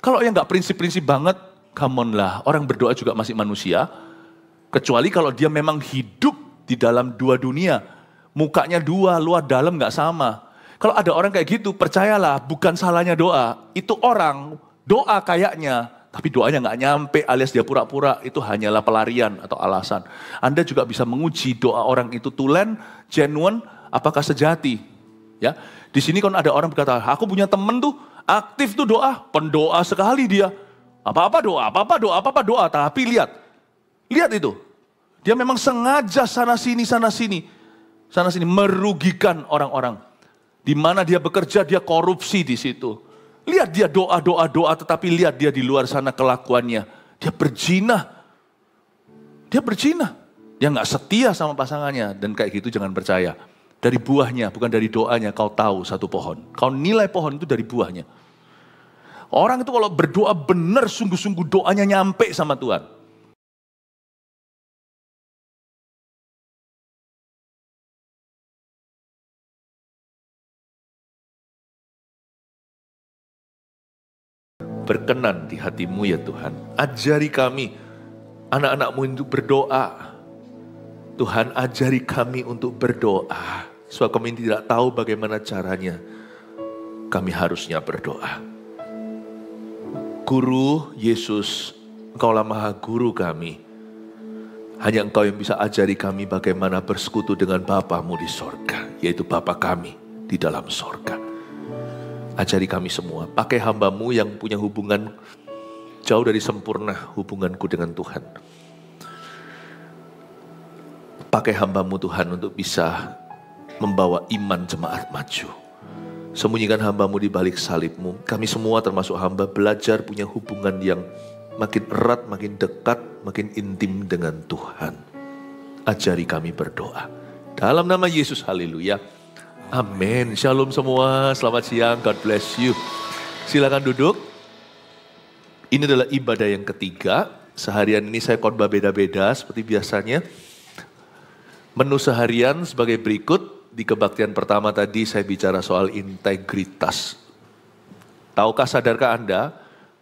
Kalau yang nggak prinsip-prinsip banget, come on lah, orang berdoa juga masih manusia. Kecuali kalau dia memang hidup di dalam dua dunia. Mukanya dua, luar dalam nggak sama. Kalau ada orang kayak gitu, percayalah bukan salahnya doa. Itu orang doa kayaknya, tapi doanya nggak nyampe alias dia pura-pura, itu hanyalah pelarian atau alasan. Anda juga bisa menguji doa orang itu tulen, genuine, apakah sejati. Ya, di sini kan ada orang berkata, aku punya temen tuh, aktif tuh doa, pendoa sekali dia. Apa-apa doa, tapi lihat itu. Dia memang sengaja sana sini, merugikan orang-orang. Di mana dia bekerja, dia korupsi di situ. Lihat dia doa, tetapi lihat dia di luar sana kelakuannya. Dia berzina. Dia nggak setia sama pasangannya. Dan kayak gitu jangan percaya. Dari buahnya, bukan dari doanya, kau tahu satu pohon. Kau nilai pohon itu dari buahnya. Orang itu kalau berdoa benar, sungguh-sungguh doanya nyampe sama Tuhan. Berkenan di hatimu ya Tuhan. Ajari kami, anak-anakmu untuk berdoa. Tuhan ajari kami untuk berdoa. Sebab kami tidak tahu bagaimana caranya. Kami harusnya berdoa. Guru Yesus, Engkaulah Maha Guru kami. Hanya Engkau yang bisa ajari kami bagaimana bersekutu dengan Bapamu di sorga. Yaitu Bapa kami di dalam sorga. Ajari kami semua, pakai hamba-Mu yang punya hubungan jauh dari sempurna hubunganku dengan Tuhan. Pakai hamba-Mu Tuhan untuk bisa membawa iman jemaat maju. Sembunyikan hamba-Mu di balik salib-Mu. Kami semua termasuk hamba belajar punya hubungan yang makin erat, makin dekat, makin intim dengan Tuhan. Ajari kami berdoa. Dalam nama Yesus, haleluya. Amin. Shalom semua, selamat siang, God bless you. Silakan duduk. Ini adalah ibadah yang ketiga. Seharian ini saya khotbah beda-beda seperti biasanya. Menu seharian sebagai berikut. Di kebaktian pertama tadi saya bicara soal integritas. Tahukah, sadarkah Anda,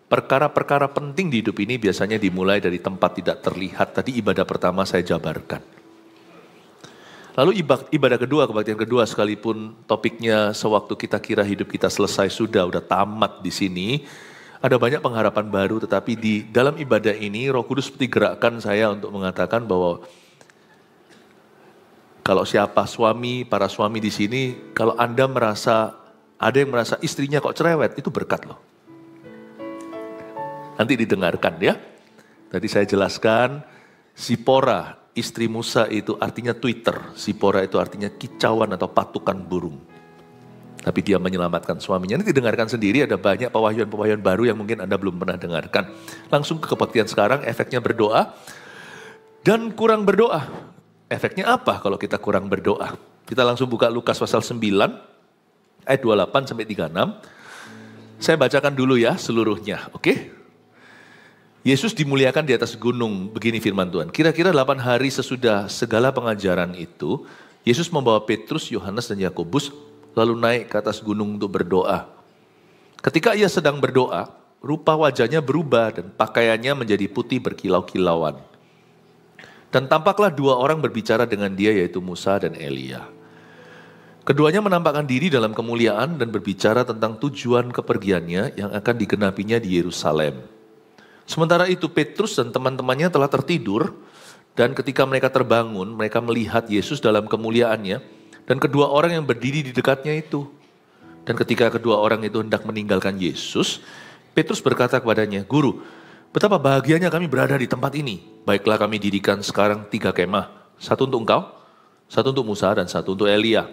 perkara-perkara penting di hidup ini biasanya dimulai dari tempat tidak terlihat. Tadi ibadah pertama saya jabarkan. Lalu ibadah kedua, kebaktian kedua, sekalipun topiknya sewaktu kita kira hidup kita selesai sudah tamat di sini, ada banyak pengharapan baru, tetapi di dalam ibadah ini Roh Kudus seperti gerakkan saya untuk mengatakan bahwa kalau siapa para suami di sini, kalau Anda ada yang merasa istrinya kok cerewet, itu berkat loh. Nanti didengarkan ya. Tadi saya jelaskan, Zipora, istri Musa itu artinya Twitter. Zipora itu artinya kicauan atau patukan burung. Tapi dia menyelamatkan suaminya. Nanti dengarkan sendiri, ada banyak pewahyuan-pewahyuan baru yang mungkin Anda belum pernah dengarkan. Langsung ke kebaktian sekarang, efeknya berdoa dan kurang berdoa. Efeknya apa kalau kita kurang berdoa? Kita langsung buka Lukas pasal 9, ayat 28 sampai 36. Saya bacakan dulu ya seluruhnya, oke? Yesus dimuliakan di atas gunung, begini firman Tuhan. Kira-kira 8 hari sesudah segala pengajaran itu, Yesus membawa Petrus, Yohanes, dan Yakobus lalu naik ke atas gunung untuk berdoa. Ketika ia sedang berdoa, rupa wajahnya berubah dan pakaiannya menjadi putih berkilau-kilauan. Dan tampaklah 2 orang berbicara dengan dia, yaitu Musa dan Elia. Keduanya menampakkan diri dalam kemuliaan dan berbicara tentang tujuan kepergiannya yang akan digenapinya di Yerusalem. Sementara itu Petrus dan teman-temannya telah tertidur, dan ketika mereka terbangun, mereka melihat Yesus dalam kemuliaannya, dan kedua orang yang berdiri di dekatnya itu. Dan ketika kedua orang itu hendak meninggalkan Yesus, Petrus berkata kepadanya, "Guru, betapa bahagianya kami berada di tempat ini. Baiklah kami dirikan sekarang 3 kemah, 1 untuk engkau, 1 untuk Musa, dan 1 untuk Elia."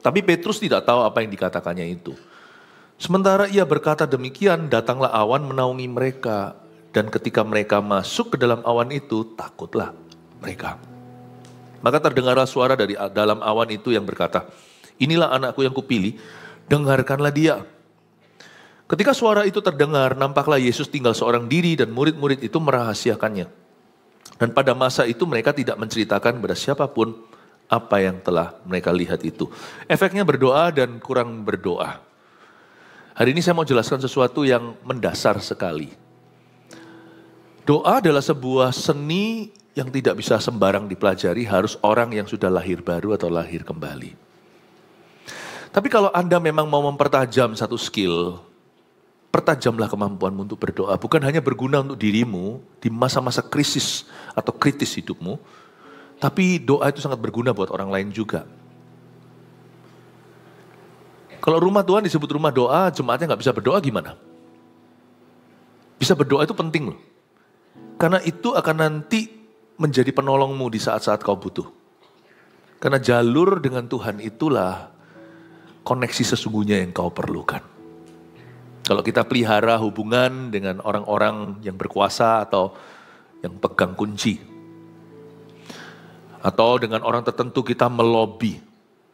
Tapi Petrus tidak tahu apa yang dikatakannya itu. Sementara ia berkata demikian, datanglah awan menaungi mereka. Dan ketika mereka masuk ke dalam awan itu, takutlah mereka. Maka terdengarlah suara dari dalam awan itu yang berkata, "Inilah anakku yang kupilih, dengarkanlah dia." Ketika suara itu terdengar, nampaklah Yesus tinggal seorang diri dan murid-murid itu merahasiakannya. Dan pada masa itu mereka tidak menceritakan kepada siapapun apa yang telah mereka lihat itu. Efeknya berdoa dan kurang berdoa. Hari ini saya mau jelaskan sesuatu yang mendasar sekali. Doa adalah sebuah seni yang tidak bisa sembarang dipelajari, harus orang yang sudah lahir baru atau lahir kembali. Tapi kalau Anda memang mau mempertajam satu skill, pertajamlah kemampuanmu untuk berdoa. Bukan hanya berguna untuk dirimu di masa-masa krisis atau kritis hidupmu, tapi doa itu sangat berguna buat orang lain juga. Kalau rumah Tuhan disebut rumah doa, jemaatnya nggak bisa berdoa gimana? Bisa berdoa itu penting loh. Karena itu akan nanti menjadi penolongmu di saat-saat kau butuh. Karena jalur dengan Tuhan itulah koneksi sesungguhnya yang kau perlukan. Kalau kita pelihara hubungan dengan orang-orang yang berkuasa atau yang pegang kunci, atau dengan orang tertentu kita melobi,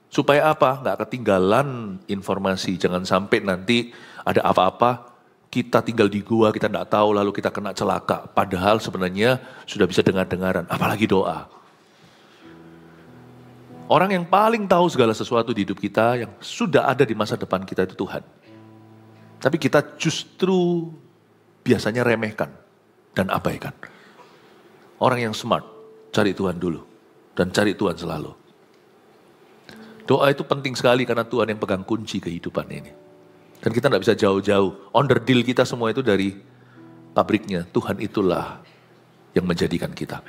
supaya apa? Nggak ketinggalan informasi. Jangan sampai nanti ada apa-apa, kita tinggal di gua, kita nggak tahu, lalu kita kena celaka. Padahal sebenarnya sudah bisa dengar-dengaran, apalagi doa. Orang yang paling tahu segala sesuatu di hidup kita, yang sudah ada di masa depan kita itu Tuhan. Tapi kita justru biasanya remehkan dan abaikan. Orang yang smart, cari Tuhan dulu. Dan cari Tuhan selalu. Doa itu penting sekali karena Tuhan yang pegang kunci kehidupan ini. Dan kita tidak bisa jauh-jauh. Onderdil kita semua itu dari pabriknya. Tuhan itulah yang menjadikan kita.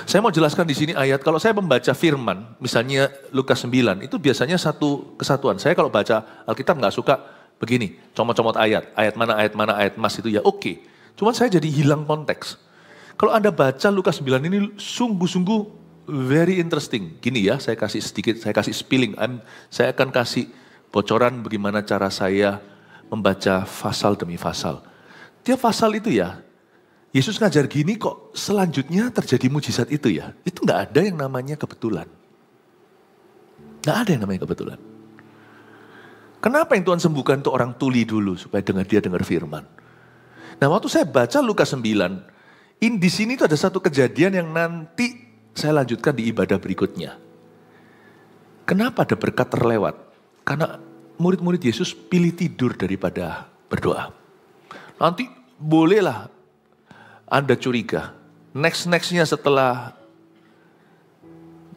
Saya mau jelaskan di sini ayat. Kalau saya membaca firman, misalnya Lukas 9, itu biasanya satu kesatuan. Saya kalau baca Alkitab nggak suka begini, comot-comot ayat. Ayat mana, ayat mas itu ya oke. Cuman saya jadi hilang konteks. Kalau Anda baca Lukas 9 ini sungguh-sungguh very interesting. Gini ya, saya kasih sedikit, saya kasih spilling. Saya akan kasih bocoran bagaimana cara saya membaca pasal demi pasal. Tiap pasal itu ya, Yesus ngajar gini kok selanjutnya terjadi mujizat itu ya. Itu gak ada yang namanya kebetulan. Gak ada yang namanya kebetulan. Kenapa yang Tuhan sembuhkan itu orang tuli dulu supaya dia dengar firman. Nah waktu saya baca Lukas 9, di sini itu ada satu kejadian yang nanti saya lanjutkan di ibadah berikutnya. Kenapa ada berkat terlewat? Karena murid-murid Yesus pilih tidur daripada berdoa. Nanti bolehlah Anda curiga. Next-nextnya setelah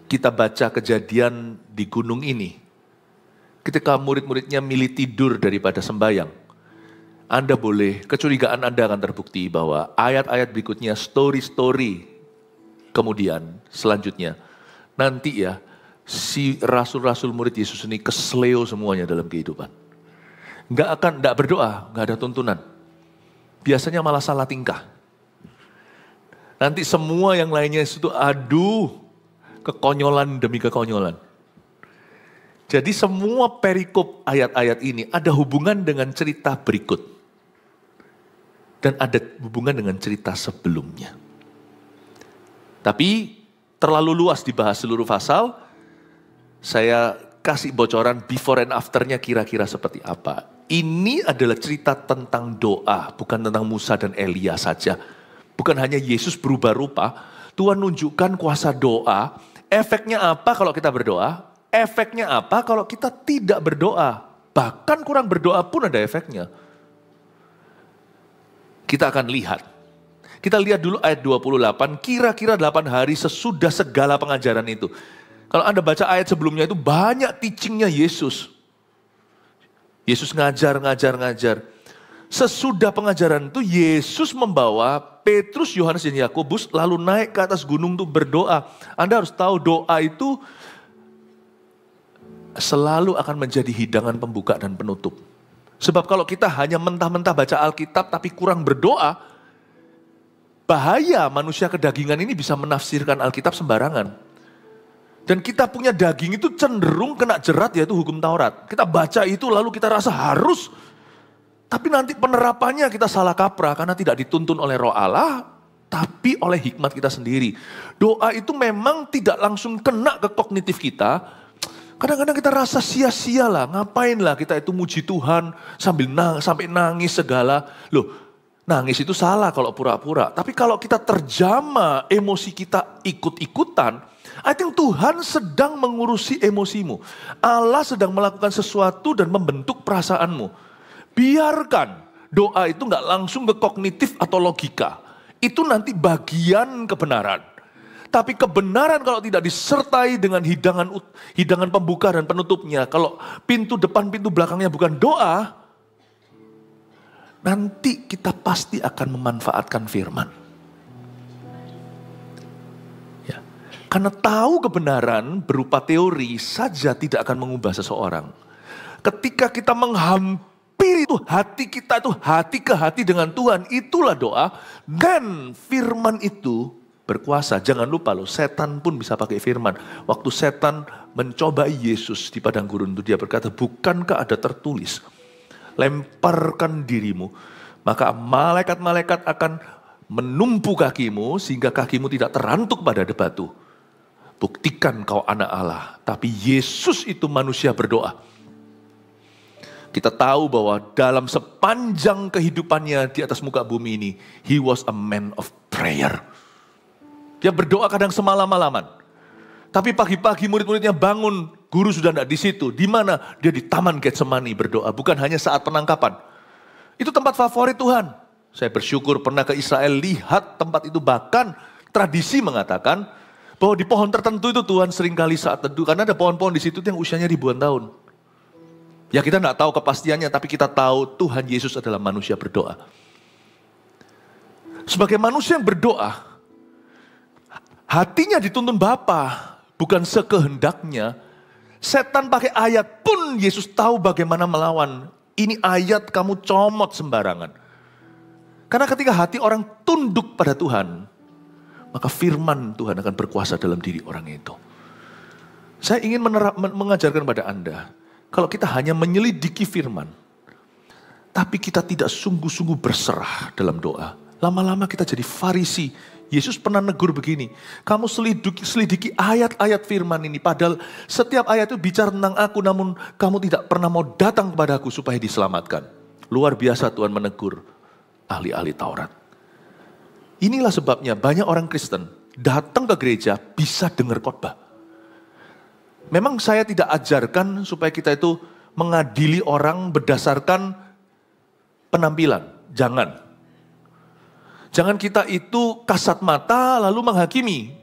kita baca kejadian di gunung ini. Ketika murid-muridnya milih tidur daripada sembahyang. Anda boleh, kecurigaan Anda akan terbukti bahwa ayat-ayat berikutnya, story-story kemudian selanjutnya. Nanti ya, si rasul-rasul murid Yesus ini kesleo semuanya dalam kehidupan. Nggak berdoa, nggak ada tuntunan. Biasanya malah salah tingkah. Nanti semua yang lainnya itu aduh, kekonyolan demi kekonyolan. Jadi semua perikop ayat-ayat ini ada hubungan dengan cerita berikut. Dan ada hubungan dengan cerita sebelumnya. Tapi terlalu luas dibahas seluruh pasal. Saya kasih bocoran before and afternya kira-kira seperti apa. Ini adalah cerita tentang doa, bukan tentang Musa dan Elia saja. Bukan hanya Yesus berubah rupa, Tuhan nunjukkan kuasa doa. Efeknya apa kalau kita berdoa? Efeknya apa kalau kita tidak berdoa? Bahkan kurang berdoa pun ada efeknya. Kita akan lihat. Kita lihat dulu ayat 28, kira-kira 8 hari sesudah segala pengajaran itu. Kalau Anda baca ayat sebelumnya itu banyak teachingnya Yesus. Yesus ngajar. Sesudah pengajaran itu Yesus membawa Petrus, Yohanes, dan Yakobus lalu naik ke atas gunung untuk berdoa. Anda harus tahu doa itu selalu akan menjadi hidangan pembuka dan penutup. Sebab kalau kita hanya mentah-mentah baca Alkitab tapi kurang berdoa, bahaya manusia kedagingan ini bisa menafsirkan Alkitab sembarangan. Dan kita punya daging itu cenderung kena jerat, yaitu hukum Taurat. Kita baca itu lalu kita rasa harus. Tapi nanti penerapannya kita salah kaprah karena tidak dituntun oleh Roh Allah, tapi oleh hikmat kita sendiri. Doa itu memang tidak langsung kena ke kognitif kita. Kadang-kadang kita rasa sia-sia lah, ngapain lah kita itu muji Tuhan sampai nangis segala. Loh, Nangis itu salah kalau pura-pura. Tapi kalau kita terjama emosi kita ikut-ikutan, I think Tuhan sedang mengurusi emosimu. Allah sedang melakukan sesuatu dan membentuk perasaanmu. Biarkan doa itu nggak langsung ke kognitif atau logika. Itu nanti bagian kebenaran. Tapi kebenaran kalau tidak disertai dengan hidangan pembuka dan penutupnya. Kalau pintu depan, pintu belakangnya bukan doa, nanti kita pasti akan memanfaatkan firman. Ya. Karena tahu kebenaran berupa teori saja tidak akan mengubah seseorang. Ketika kita menghampiri itu hati kita itu hati ke hati dengan Tuhan, itulah doa. Dan firman itu berkuasa. Jangan lupa loh, setan pun bisa pakai firman. Waktu setan mencoba Yesus di padang gurun itu, dia berkata, bukankah ada tertulis, lemparkan dirimu, maka malaikat-malaikat akan menumpu kakimu sehingga kakimu tidak terantuk pada batu. Buktikan kau anak Allah. Tapi Yesus itu manusia berdoa. Kita tahu bahwa dalam sepanjang kehidupannya di atas muka bumi ini, he was a man of prayer. Dia berdoa kadang semalam-malaman. Tapi pagi-pagi murid-muridnya bangun, guru sudah tidak di situ. Di mana? Dia di Taman Getsemani berdoa, bukan hanya saat penangkapan. Itu tempat favorit Tuhan. Saya bersyukur pernah ke Israel, lihat tempat itu, bahkan tradisi mengatakan bahwa di pohon tertentu itu Tuhan seringkali saat teduh, karena ada pohon-pohon di situ yang usianya ribuan tahun. Ya kita tidak tahu kepastiannya, tapi kita tahu Tuhan Yesus adalah manusia berdoa. Sebagai manusia yang berdoa, hatinya dituntun Bapa. Bukan sekehendaknya. Setan pakai ayat pun Yesus tahu bagaimana melawan. Ini ayat kamu comot sembarangan. Karena ketika hati orang tunduk pada Tuhan, maka firman Tuhan akan berkuasa dalam diri orang itu. Saya ingin mengajarkan pada Anda, kalau kita hanya menyelidiki firman, tapi kita tidak sungguh-sungguh berserah dalam doa, lama-lama kita jadi Farisi. Yesus pernah negur begini, kamu selidiki ayat-ayat firman ini, padahal setiap ayat itu bicara tentang aku, namun kamu tidak pernah mau datang kepada aku supaya diselamatkan. Luar biasa Tuhan menegur ahli-ahli Taurat. Inilah sebabnya banyak orang Kristen datang ke gereja bisa dengar khotbah. Memang saya tidak ajarkan supaya kita itu mengadili orang berdasarkan penampilan, jangan. Jangan kita itu kasat mata lalu menghakimi.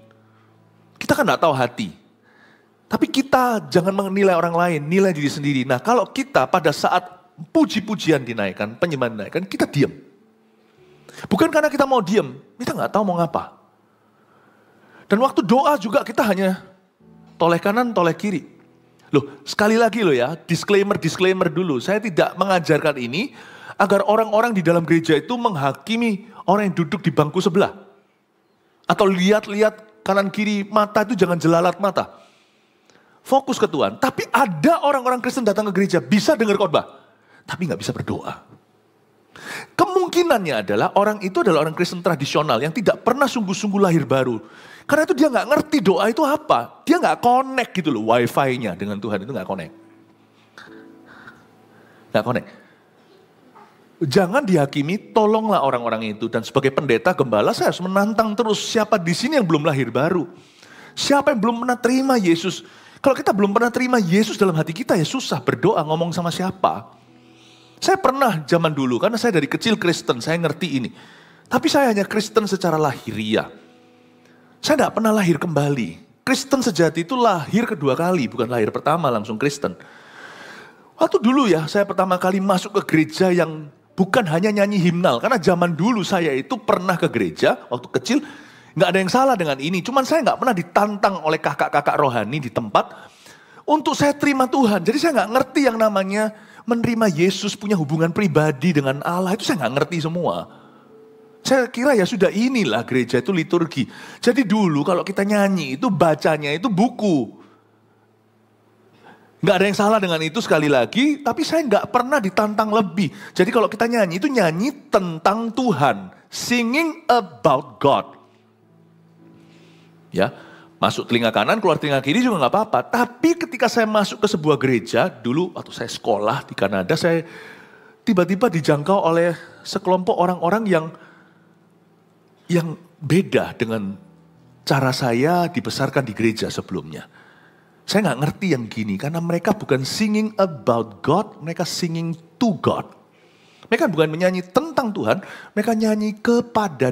Kita kan tidak tahu hati. Tapi kita jangan menilai orang lain, nilai diri sendiri. Nah kalau kita pada saat puji-pujian dinaikkan, penyembahan dinaikkan, kita diam. Bukan karena kita mau diam, kita nggak tahu mau ngapa. Dan waktu doa juga kita hanya toleh kanan, toleh kiri. Loh sekali lagi loh ya, disclaimer dulu. Saya tidak mengajarkan ini agar orang-orang di dalam gereja itu menghakimi orang yang duduk di bangku sebelah. Atau lihat-lihat kanan kiri mata itu jangan jelalat mata. Fokus ke Tuhan. Tapi ada orang-orang Kristen datang ke gereja bisa dengar khotbah. Tapi gak bisa berdoa. Kemungkinannya adalah orang itu adalah orang Kristen tradisional yang tidak pernah sungguh-sungguh lahir baru. Karena itu dia gak ngerti doa itu apa. Dia gak connect gitu loh, wifi-nya dengan Tuhan itu gak connect. Gak connect. Jangan dihakimi, tolonglah orang-orang itu. Dan sebagai pendeta, gembala, saya harus menantang terus siapa di sini yang belum lahir baru. Siapa yang belum pernah terima Yesus. Kalau kita belum pernah terima Yesus dalam hati kita, ya susah berdoa ngomong sama siapa. Saya pernah zaman dulu, karena saya dari kecil Kristen, saya ngerti ini. Tapi saya hanya Kristen secara lahiriah. Saya tidak pernah lahir kembali. Kristen sejati itu lahir kedua kali, bukan lahir pertama langsung Kristen. Waktu dulu ya, saya pertama kali masuk ke gereja yang bukan hanya nyanyi himnal, karena zaman dulu saya itu pernah ke gereja waktu kecil, nggak ada yang salah dengan ini. Cuman saya nggak pernah ditantang oleh kakak-kakak rohani di tempat untuk saya terima Tuhan. Jadi saya nggak ngerti yang namanya menerima Yesus, punya hubungan pribadi dengan Allah, itu saya nggak ngerti semua. Saya kira ya sudah inilah gereja itu liturgi. Jadi dulu kalau kita nyanyi itu bacanya itu buku. Nggak ada yang salah dengan itu sekali lagi, tapi saya nggak pernah ditantang lebih. Jadi kalau kita nyanyi itu nyanyi tentang Tuhan. Singing about God. Ya, masuk telinga kanan, keluar telinga kiri juga nggak apa-apa. Tapi ketika saya masuk ke sebuah gereja, dulu waktu saya sekolah di Kanada, saya tiba-tiba dijangkau oleh sekelompok orang-orang yang beda dengan cara saya dibesarkan di gereja sebelumnya. Saya nggak ngerti yang gini, karena mereka bukan singing about God, mereka singing to God. Mereka bukan menyanyi tentang Tuhan, mereka nyanyi kepada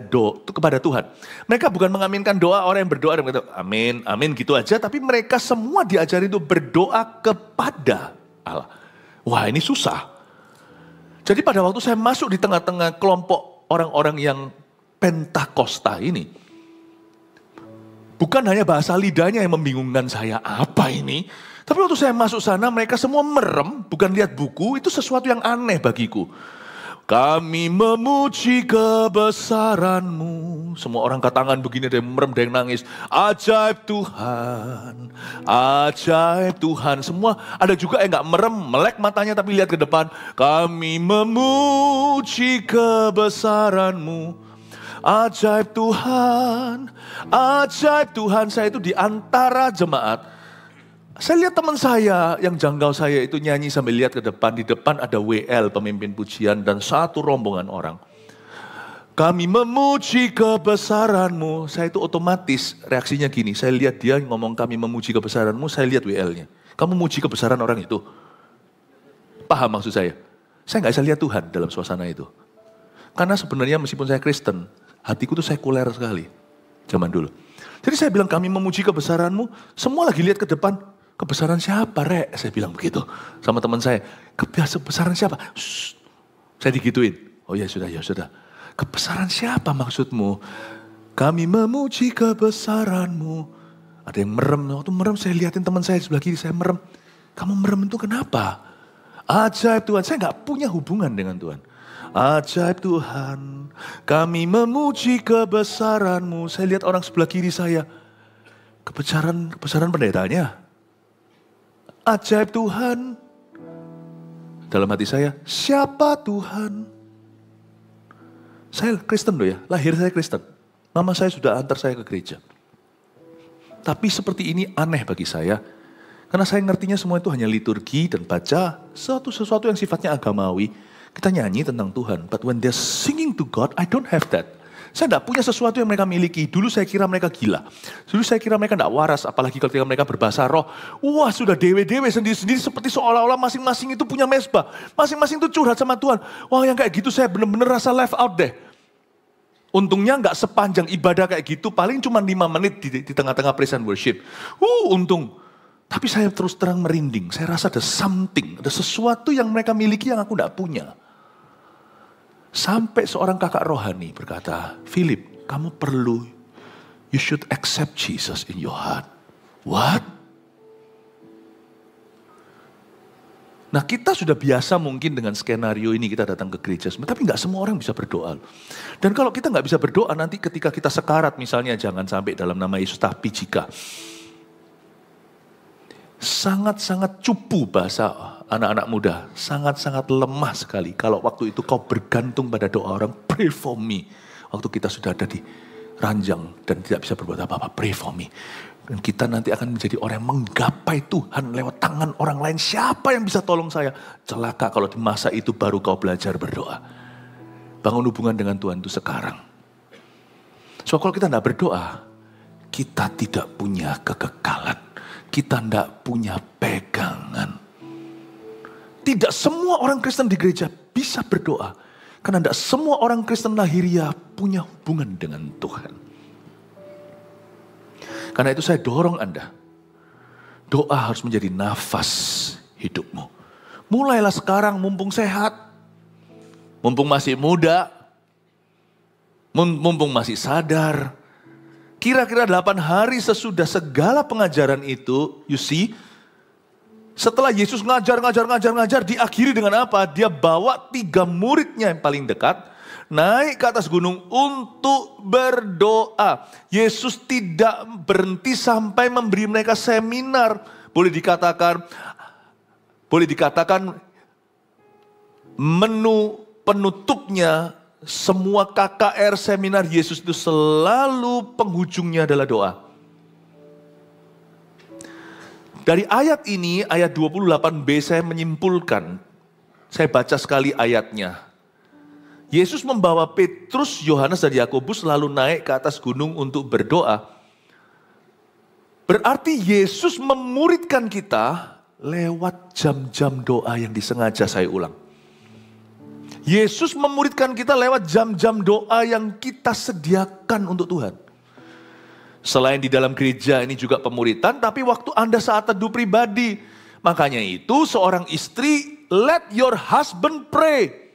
Tuhan. Mereka bukan mengaminkan doa orang yang berdoa dan berkata amin, amin gitu aja. Tapi mereka semua diajari itu berdoa kepada Allah. Wah, ini susah. Jadi pada waktu saya masuk di tengah-tengah kelompok orang-orang yang Pentakosta ini, bukan hanya bahasa lidahnya yang membingungkan saya, apa ini? Tapi waktu saya masuk sana mereka semua merem, bukan lihat buku, itu sesuatu yang aneh bagiku. Kami memuji kebesaran-Mu. Semua orang angkat tangan begini, ada yang merem, ada yang nangis. Ajaib Tuhan, ajaib Tuhan. Semua ada juga yang gak merem, melek matanya tapi lihat ke depan. Kami memuji kebesaran-Mu. Ajaib Tuhan, ajaib Tuhan. Saya itu di antara jemaat. Saya lihat teman saya yang jangkau saya itu nyanyi sambil lihat ke depan. Di depan ada WL, pemimpin pujian, dan satu rombongan orang. Kami memuji kebesaran-Mu. Saya itu otomatis reaksinya gini. Saya lihat dia ngomong kami memuji kebesaran-Mu, saya lihat WL-nya. Kamu memuji kebesaran orang itu. Paham maksud saya? Saya nggak bisa lihat Tuhan dalam suasana itu. Karena sebenarnya meskipun saya Kristen, hatiku tuh sekuler sekali. Zaman dulu. Jadi saya bilang kami memuji kebesaran-Mu. Semua lagi lihat ke depan. Kebesaran siapa, Rek? Saya bilang begitu sama teman saya. Kebesaran siapa? Shh. Saya digituin. Oh ya sudah, ya sudah. Kebesaran siapa maksudmu? Kami memuji kebesaran-Mu. Ada yang merem. Waktu merem saya liatin teman saya di sebelah kiri, saya merem. Kamu merem itu kenapa? Ajaib Tuhan. Saya gak punya hubungan dengan Tuhan. Ajaib Tuhan. Kami memuji kebesaran-Mu. Saya lihat orang sebelah kiri saya. Kebesaran pendetanya. Ajaib Tuhan. Dalam hati saya, siapa Tuhan? Saya Kristen loh ya, lahir saya Kristen. Mama saya sudah antar saya ke gereja. Tapi seperti ini aneh bagi saya. Karena saya ngertinya semua itu hanya liturgi dan baca sesuatu yang sifatnya agamawi. Kita nyanyi tentang Tuhan. But when they're singing to God, I don't have that. Saya tidak punya sesuatu yang mereka miliki. Dulu saya kira mereka gila. Dulu saya kira mereka tidak waras. Apalagi ketika mereka berbahasa roh. Wah sudah dewe-dewe sendiri-sendiri seperti seolah-olah masing-masing itu punya mesbah. Masing-masing itu curhat sama Tuhan. Wah yang kayak gitu saya benar-benar rasa left out deh. Untungnya nggak sepanjang ibadah kayak gitu. Paling cuma 5 menit di tengah-tengah praise and worship. Untung. Tapi saya terus terang merinding. Saya rasa ada something. Ada sesuatu yang mereka miliki yang aku tidak punya. Sampai seorang kakak rohani berkata, Philip, kamu perlu, you should accept Jesus in your heart. What? Nah kita sudah biasa mungkin dengan skenario ini kita datang ke gereja, tapi nggak semua orang bisa berdoa. Dan kalau kita nggak bisa berdoa nanti ketika kita sekarat misalnya, jangan sampai dalam nama Yesus, tapi jika sangat-sangat cupu bahasa anak-anak muda, sangat-sangat lemah sekali. Kalau waktu itu kau bergantung pada doa orang, pray for me. Waktu kita sudah ada di ranjang dan tidak bisa berbuat apa-apa, pray for me. Dan kita nanti akan menjadi orang yang menggapai Tuhan lewat tangan orang lain. Siapa yang bisa tolong saya? Celaka kalau di masa itu baru kau belajar berdoa. Bangun hubungan dengan Tuhan itu sekarang. So kalau kita tidak berdoa, kita tidak punya kekekalan. Kita tidak punya pegangan. Tidak semua orang Kristen di gereja bisa berdoa. Karena tidak semua orang Kristen lahiriah punya hubungan dengan Tuhan. Karena itu saya dorong Anda. Doa harus menjadi nafas hidupmu. Mulailah sekarang mumpung sehat. Mumpung masih muda. Mumpung masih sadar. Kira-kira 8 hari sesudah segala pengajaran itu, you see, setelah Yesus ngajar, diakhiri dengan apa? Dia bawa 3 muridnya yang paling dekat, naik ke atas gunung untuk berdoa. Yesus tidak berhenti sampai memberi mereka seminar. Boleh dikatakan menu penutupnya semua KKR seminar Yesus itu selalu penghujungnya adalah doa. Dari ayat ini, ayat 28b saya menyimpulkan Saya baca sekali ayatnya. Yesus membawa Petrus, Yohanes, dan Yakobus lalu naik ke atas gunung untuk berdoa. Berarti Yesus memuridkan kita lewat jam-jam doa yang disengaja, saya ulang. Yesus memuridkan kita lewat jam-jam doa yang kita sediakan untuk Tuhan. Selain di dalam gereja ini juga pemuridan, tapi waktu Anda saat teduh pribadi. Makanya itu seorang istri, let your husband pray.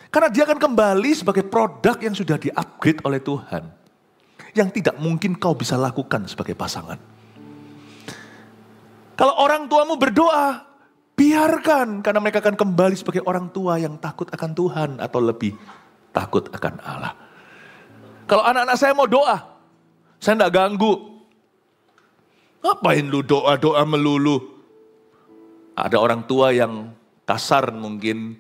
Karena dia akan kembali sebagai produk yang sudah di-upgrade oleh Tuhan. Yang tidak mungkin kau bisa lakukan sebagai pasangan. Kalau orang tuamu berdoa, biarkan, karena mereka akan kembali sebagai orang tua yang takut akan Tuhan atau lebih takut akan Allah. Kalau anak-anak saya mau doa, saya tidak ganggu. Ngapain lu doa-doa melulu? Ada orang tua yang kasar mungkin.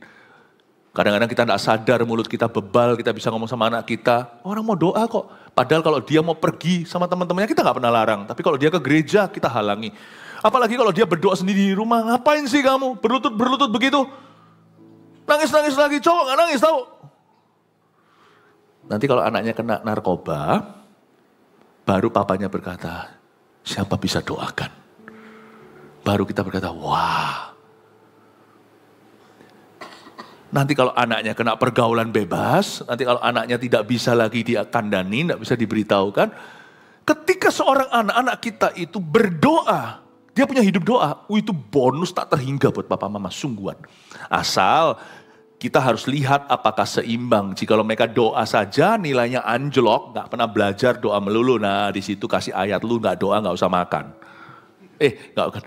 Kadang-kadang kita tidak sadar, mulut kita bebal, kita bisa ngomong sama anak kita. Orang mau doa kok. Padahal kalau dia mau pergi sama teman-temannya, kita nggak pernah larang. Tapi kalau dia ke gereja, kita halangi. Apalagi kalau dia berdoa sendiri di rumah, ngapain sih kamu berlutut begitu? Nangis lagi, cowok gak nangis tahu. Nanti kalau anaknya kena narkoba, baru papanya berkata, siapa bisa doakan? Baru kita berkata, wah. Nanti kalau anaknya kena pergaulan bebas, nanti kalau anaknya tidak bisa lagi dia kandani, tidak bisa diberitahukan. Ketika seorang anak kita itu berdoa, dia punya hidup doa, itu bonus tak terhingga buat papa mama, sungguhan. Asal kita harus lihat apakah seimbang. Jika mereka doa saja nilainya anjlok, gak pernah belajar doa melulu. Nah di situ kasih ayat, lu gak doa gak usah makan.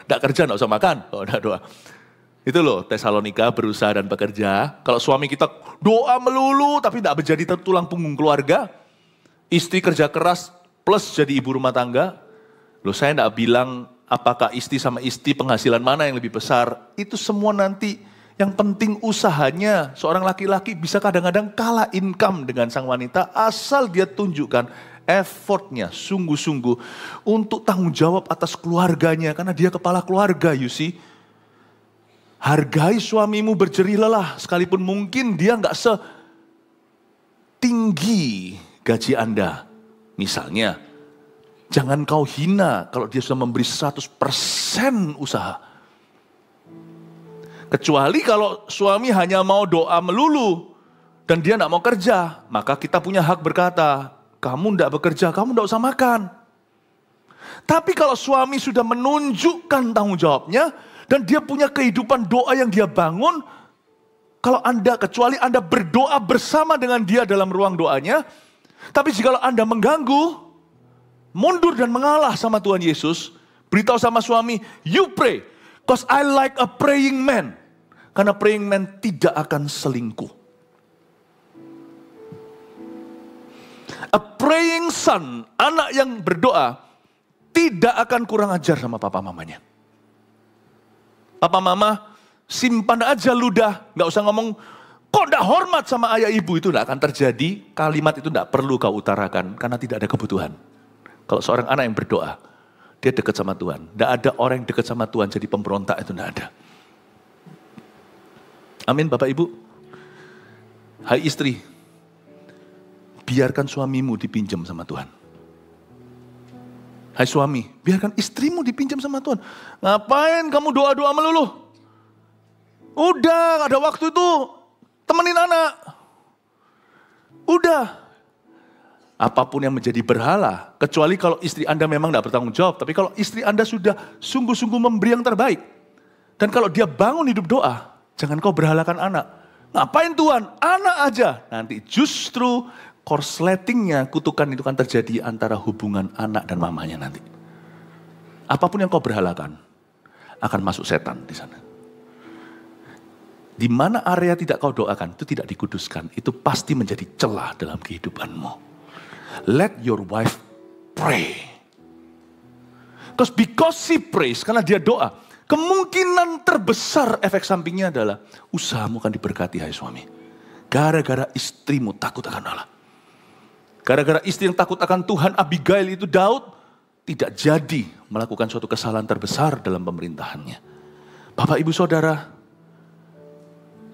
Gak kerja gak usah makan, kalau udah doa. Itu loh Tesalonika berusaha dan bekerja. Kalau suami kita doa melulu tapi gak menjadi tulang punggung keluarga. Istri kerja keras plus jadi ibu rumah tangga. Loh saya gak bilang apakah istri sama istri penghasilan mana yang lebih besar. Itu semua nanti yang penting usahanya. Seorang laki-laki bisa kadang-kadang kalah income dengan sang wanita. Asal dia tunjukkan effortnya sungguh-sungguh untuk tanggung jawab atas keluarganya. Karena dia kepala keluarga, you see. Hargai suamimu berjerih lelah. Sekalipun mungkin dia gak setinggi gaji Anda. Misalnya, jangan kau hina kalau dia sudah memberi 100% usaha. Kecuali kalau suami hanya mau doa melulu dan dia gak mau kerja. Maka kita punya hak berkata, kamu gak bekerja, kamu gak usah makan. Tapi kalau suami sudah menunjukkan tanggung jawabnya, dan dia punya kehidupan doa yang dia bangun, kalau Anda, kecuali Anda berdoa bersama dengan dia dalam ruang doanya, tapi jika Anda mengganggu, mundur dan mengalah sama Tuhan Yesus, beritahu sama suami, you pray, because I like a praying man. Karena praying man tidak akan selingkuh. A praying son, anak yang berdoa, tidak akan kurang ajar sama papa mamanya. Papa mama simpan aja ludah, gak usah ngomong, kok gak hormat sama ayah ibu, itu gak akan terjadi. Kalimat itu gak perlu kau utarakan, karena tidak ada kebutuhan. Kalau seorang anak yang berdoa, dia dekat sama Tuhan. Gak ada orang yang dekat sama Tuhan jadi pemberontak, itu gak ada. Amin Bapak Ibu. Hai istri, biarkan suamimu dipinjam sama Tuhan. Hai suami, biarkan istrimu dipinjam sama Tuhan. Ngapain kamu doa-doa melulu? Udah, gak ada waktu itu. Temenin anak. Udah. Apapun yang menjadi berhala, kecuali kalau istri Anda memang gak bertanggung jawab. Tapi kalau istri Anda sudah sungguh-sungguh memberi yang terbaik. Dan kalau dia bangun hidup doa, jangan kau berhalakan anak. Ngapain Tuhan? Anak aja. Nanti justru korsletingnya, kutukan itu kan terjadi antara hubungan anak dan mamanya nanti. Apapun yang kau berhalakan, akan masuk setan di sana. Di mana area tidak kau doakan, itu tidak dikuduskan. Itu pasti menjadi celah dalam kehidupanmu. Let your wife pray. Because she prays, karena dia doa, kemungkinan terbesar efek sampingnya adalah usahamu akan diberkati, hai suami. Gara-gara istrimu takut akan Allah. Gara-gara istri yang takut akan Tuhan, Abigail itu Daud tidak jadi melakukan suatu kesalahan terbesar dalam pemerintahannya. Bapak, Ibu, Saudara,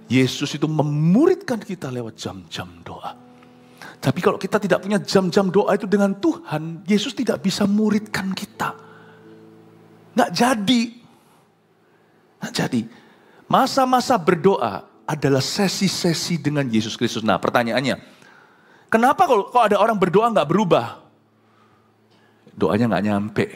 Yesus itu memuridkan kita lewat jam-jam doa. Tapi kalau kita tidak punya jam-jam doa itu dengan Tuhan, Yesus tidak bisa muridkan kita. Nggak jadi. Nggak jadi. Masa-masa berdoa adalah sesi-sesi dengan Yesus Kristus. Nah pertanyaannya, kenapa kalau ada orang berdoa nggak berubah? Doanya nggak nyampe.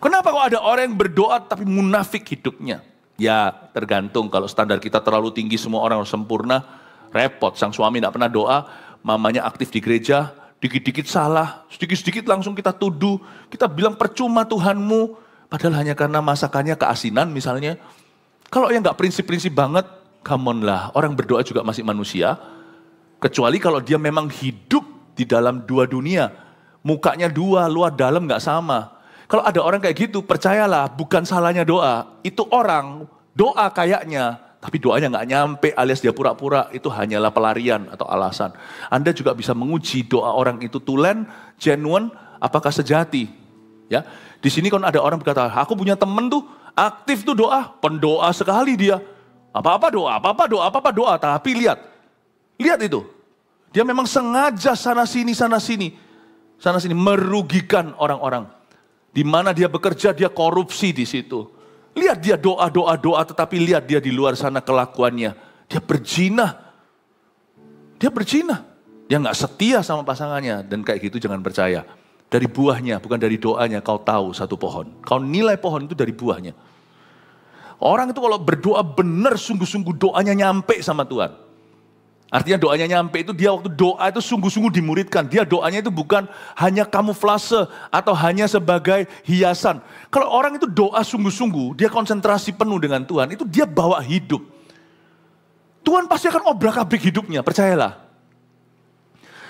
Kenapa kalau ada orang yang berdoa tapi munafik hidupnya? Ya tergantung, kalau standar kita terlalu tinggi semua orang harus sempurna, repot. Sang suami tidak pernah doa, mamanya aktif di gereja, dikit-dikit salah, sedikit-sedikit langsung kita tuduh, kita bilang percuma Tuhanmu, padahal hanya karena masakannya keasinan misalnya. Kalau yang nggak prinsip-prinsip banget, come on lah, orang berdoa juga masih manusia, kecuali kalau dia memang hidup di dalam dua dunia, mukanya dua, luar dalam nggak sama. Kalau ada orang kayak gitu, percayalah bukan salahnya doa. Itu orang doa kayaknya, tapi doanya nggak nyampe alias dia pura-pura. Itu hanyalah pelarian atau alasan. Anda juga bisa menguji doa orang itu tulen, genuine, apakah sejati. Ya, di sini kan ada orang berkata, aku punya temen tuh aktif tuh doa, pendoa sekali dia. Apa-apa doa. Tapi lihat itu. Dia memang sengaja sana sini merugikan orang-orang. Di mana dia bekerja, dia korupsi di situ. Lihat dia doa, tetapi lihat dia di luar sana kelakuannya. Dia berzina. Dia nggak setia sama pasangannya. Dan kayak gitu jangan percaya. Dari buahnya, bukan dari doanya, kau tahu satu pohon. Kau nilai pohon itu dari buahnya. Orang itu kalau berdoa benar, sungguh-sungguh doanya nyampe sama Tuhan. Artinya doanya nyampe itu dia waktu doa itu sungguh-sungguh dimuridkan. Dia doanya itu bukan hanya kamuflase atau hanya sebagai hiasan. Kalau orang itu doa sungguh-sungguh, dia konsentrasi penuh dengan Tuhan, itu dia bawa hidup. Tuhan pasti akan obrak-abrik hidupnya, percayalah.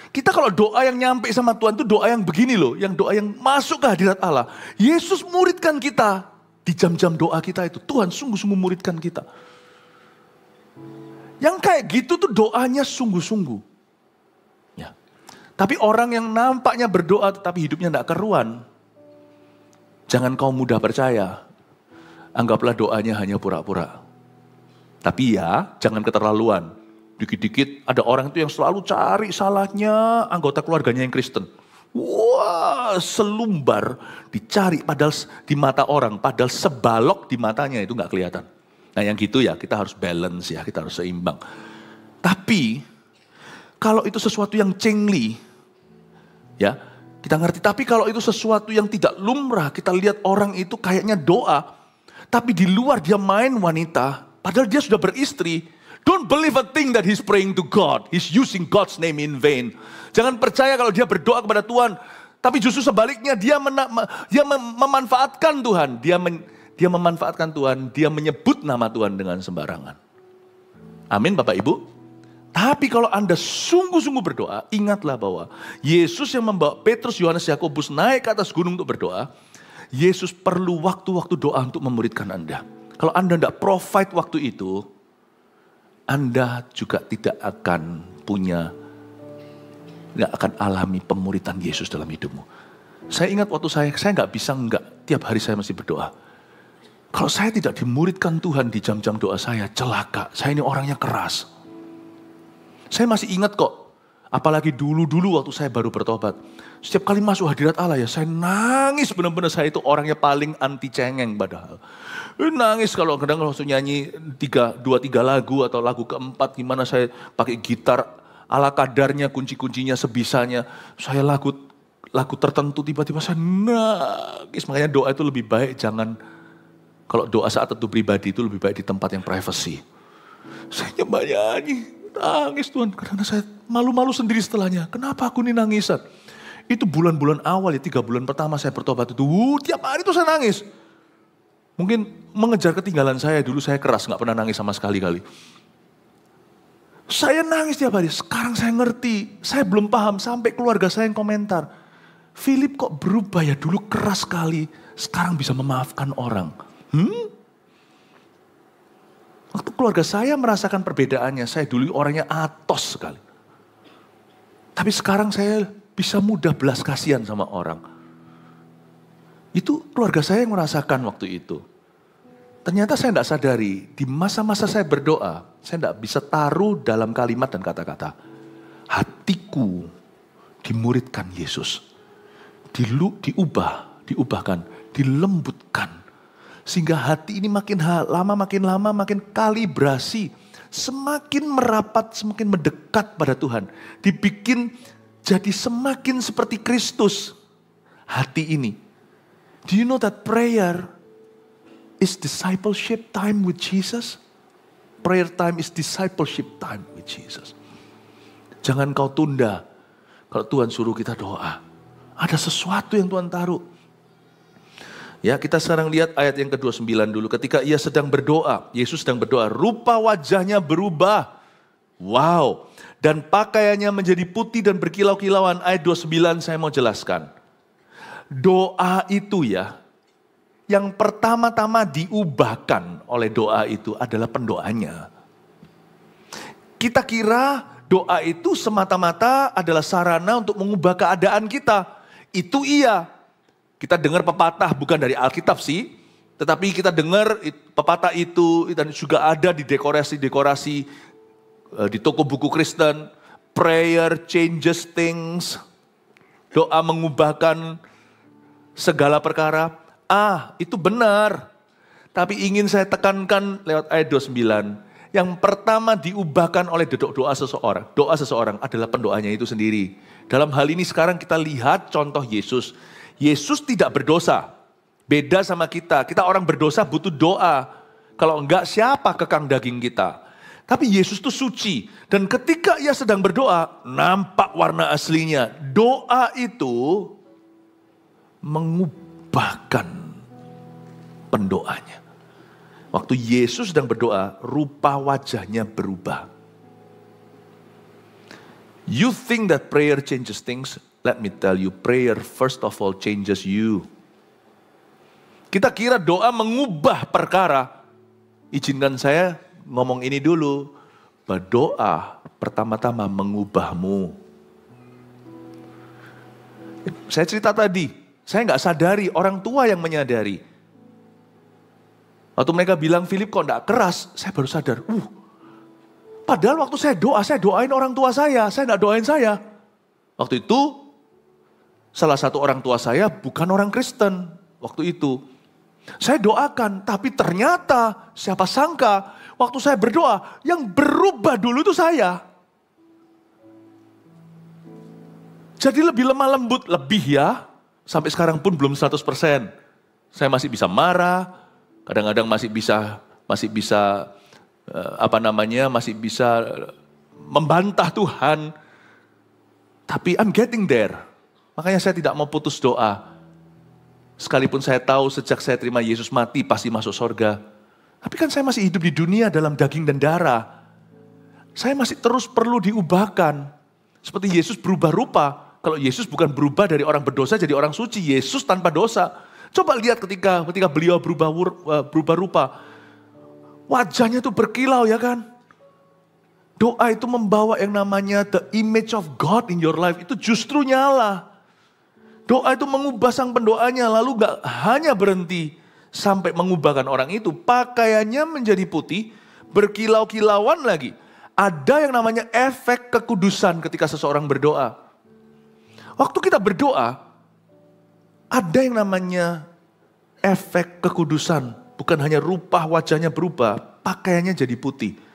Kita kalau doa yang nyampe sama Tuhan itu doa yang begini loh, yang doa yang masuk ke hadirat Allah. Yesus muridkan kita di jam-jam doa kita itu. Tuhan sungguh-sungguh muridkan kita. Yang kayak gitu tuh doanya sungguh-sungguh. Ya. Tapi orang yang nampaknya berdoa tetapi hidupnya tidak keruan. Jangan kau mudah percaya. Anggaplah doanya hanya pura-pura. Tapi ya jangan keterlaluan. Dikit-dikit ada orang itu yang selalu cari salahnya anggota keluarganya yang Kristen. Wah, selumbar dicari padahal di mata orang. Padahal sebalok di matanya itu gak kelihatan. Nah yang gitu ya kita harus balance ya, kita harus seimbang. Tapi kalau itu sesuatu yang cengli, ya kita ngerti. Tapi kalau itu sesuatu yang tidak lumrah, kita lihat orang itu kayaknya doa, tapi di luar dia main wanita, padahal dia sudah beristri. Don't believe a thing that he's praying to God. He's using God's name in vain. Jangan percaya kalau dia berdoa kepada Tuhan, tapi justru sebaliknya dia memanfaatkan Tuhan. Dia memanfaatkan Tuhan, dia menyebut nama Tuhan dengan sembarangan. Amin Bapak Ibu. Tapi kalau Anda sungguh-sungguh berdoa, ingatlah bahwa Yesus yang membawa Petrus, Yohanes, Yakobus naik ke atas gunung untuk berdoa, Yesus perlu waktu-waktu doa untuk memuridkan Anda. Kalau Anda tidak provide waktu itu, Anda juga tidak akan nggak akan alami pemuridan Yesus dalam hidupmu. Saya ingat waktu saya nggak bisa tiap hari saya masih berdoa. Kalau saya tidak dimuridkan Tuhan di jam-jam doa saya, celaka. Saya ini orangnya keras. Saya masih ingat kok, apalagi dulu-dulu waktu saya baru bertobat. Setiap kali masuk hadirat Allah ya, saya nangis benar-benar. Saya itu orangnya paling anti cengeng padahal. Nangis kalau kadang waktu nyanyi 2-3 lagu atau lagu keempat, gimana saya pakai gitar ala kadarnya, kunci-kuncinya sebisanya. Saya lagu tertentu tiba-tiba saya nangis. Makanya doa itu lebih baik kalau doa saat itu pribadi itu lebih baik di tempat yang privacy. Saya nyanyi, nangis Tuhan. Karena saya malu-malu sendiri setelahnya. Kenapa aku ini nangisan? Itu bulan-bulan awal ya, 3 bulan pertama saya bertobat itu. Tiap hari itu saya nangis. Mungkin mengejar ketinggalan saya, dulu saya keras, gak pernah nangis sama sekali-kali. Saya nangis tiap hari, sekarang saya ngerti. Saya belum paham, sampai keluarga saya yang komentar. Philip kok berubah ya, dulu keras sekali, sekarang bisa memaafkan orang. Waktu keluarga saya merasakan perbedaannya, saya dulu orangnya atos sekali. Tapi sekarang saya bisa mudah belas kasihan sama orang. Itu keluarga saya yang merasakan waktu itu. Ternyata saya tidak sadari, di masa-masa saya berdoa, saya tidak bisa taruh dalam kalimat dan kata-kata. Hatiku dimuridkan Yesus. Diubahkan, dilembutkan. Sehingga hati ini makin lama, makin kalibrasi. Semakin merapat, semakin mendekat pada Tuhan. Dibikin jadi semakin seperti Kristus. Hati ini. Do you know that prayer is discipleship time with Jesus? Prayer time is discipleship time with Jesus. Jangan kau tunda. Kalau Tuhan suruh kita doa. Ada sesuatu yang Tuhan taruh. Ya, kita sekarang lihat ayat yang ke-29 dulu. Ketika ia sedang berdoa, Yesus sedang berdoa, rupa wajahnya berubah. Wow. Dan pakaiannya menjadi putih dan berkilau-kilauan. Ayat 29 saya mau jelaskan. Doa itu ya, yang pertama-tama diubahkan oleh doa itu adalah pendoanya. Kita kira doa itu semata-mata adalah sarana untuk mengubah keadaan kita. Itu iya. Kita dengar pepatah bukan dari Alkitab sih, tetapi kita dengar pepatah itu dan juga ada di dekorasi-dekorasi di toko buku Kristen. Prayer changes things. Doa mengubahkan segala perkara. Itu benar. Tapi ingin saya tekankan lewat ayat 29. Yang pertama diubahkan oleh doa seseorang. Doa seseorang adalah pendoanya itu sendiri. Dalam hal ini sekarang kita lihat contoh Yesus. Yesus tidak berdosa. Beda sama kita. Kita orang berdosa butuh doa. Kalau enggak siapa kekang daging kita. Tapi Yesus itu suci. Dan ketika ia sedang berdoa, nampak warna aslinya. Doa itu mengubahkan pendoanya. Waktu Yesus sedang berdoa, rupa wajahnya berubah. You think that prayer changes things? Let me tell you, prayer first of all changes you. Kita kira doa mengubah perkara. Izinkan saya ngomong ini dulu. Bahwa doa pertama-tama mengubahmu. Saya cerita tadi, saya nggak sadari, orang tua yang menyadari. Waktu mereka bilang, Philip kok nggak keras, saya baru sadar. Padahal waktu saya doain orang tua saya nggak doain saya. Waktu itu, salah satu orang tua saya bukan orang Kristen waktu itu. Saya doakan, tapi ternyata siapa sangka waktu saya berdoa yang berubah dulu itu saya. Jadi lebih lemah lembut, lebih ya. Sampai sekarang pun belum 100%. Saya masih bisa marah, kadang-kadang masih bisa masih bisa membantah Tuhan. Tapi I'm getting there. Makanya saya tidak mau putus doa. Sekalipun saya tahu sejak saya terima Yesus mati pasti masuk surga. Tapi kan saya masih hidup di dunia dalam daging dan darah. Saya masih terus perlu diubahkan. Seperti Yesus berubah rupa. Kalau Yesus bukan berubah dari orang berdosa jadi orang suci. Yesus tanpa dosa. Coba lihat ketika beliau berubah rupa. Wajahnya itu berkilau ya kan. Doa itu membawa yang namanya the image of God in your life. Itu justru nyala. Doa itu mengubah sang pendoanya. Lalu gak hanya berhenti sampai mengubahkan orang itu. Pakaiannya menjadi putih. Berkilau-kilauan lagi. Ada yang namanya efek kekudusan ketika seseorang berdoa. Waktu kita berdoa. Ada yang namanya efek kekudusan. Bukan hanya rupa wajahnya berubah. Pakaiannya jadi putih.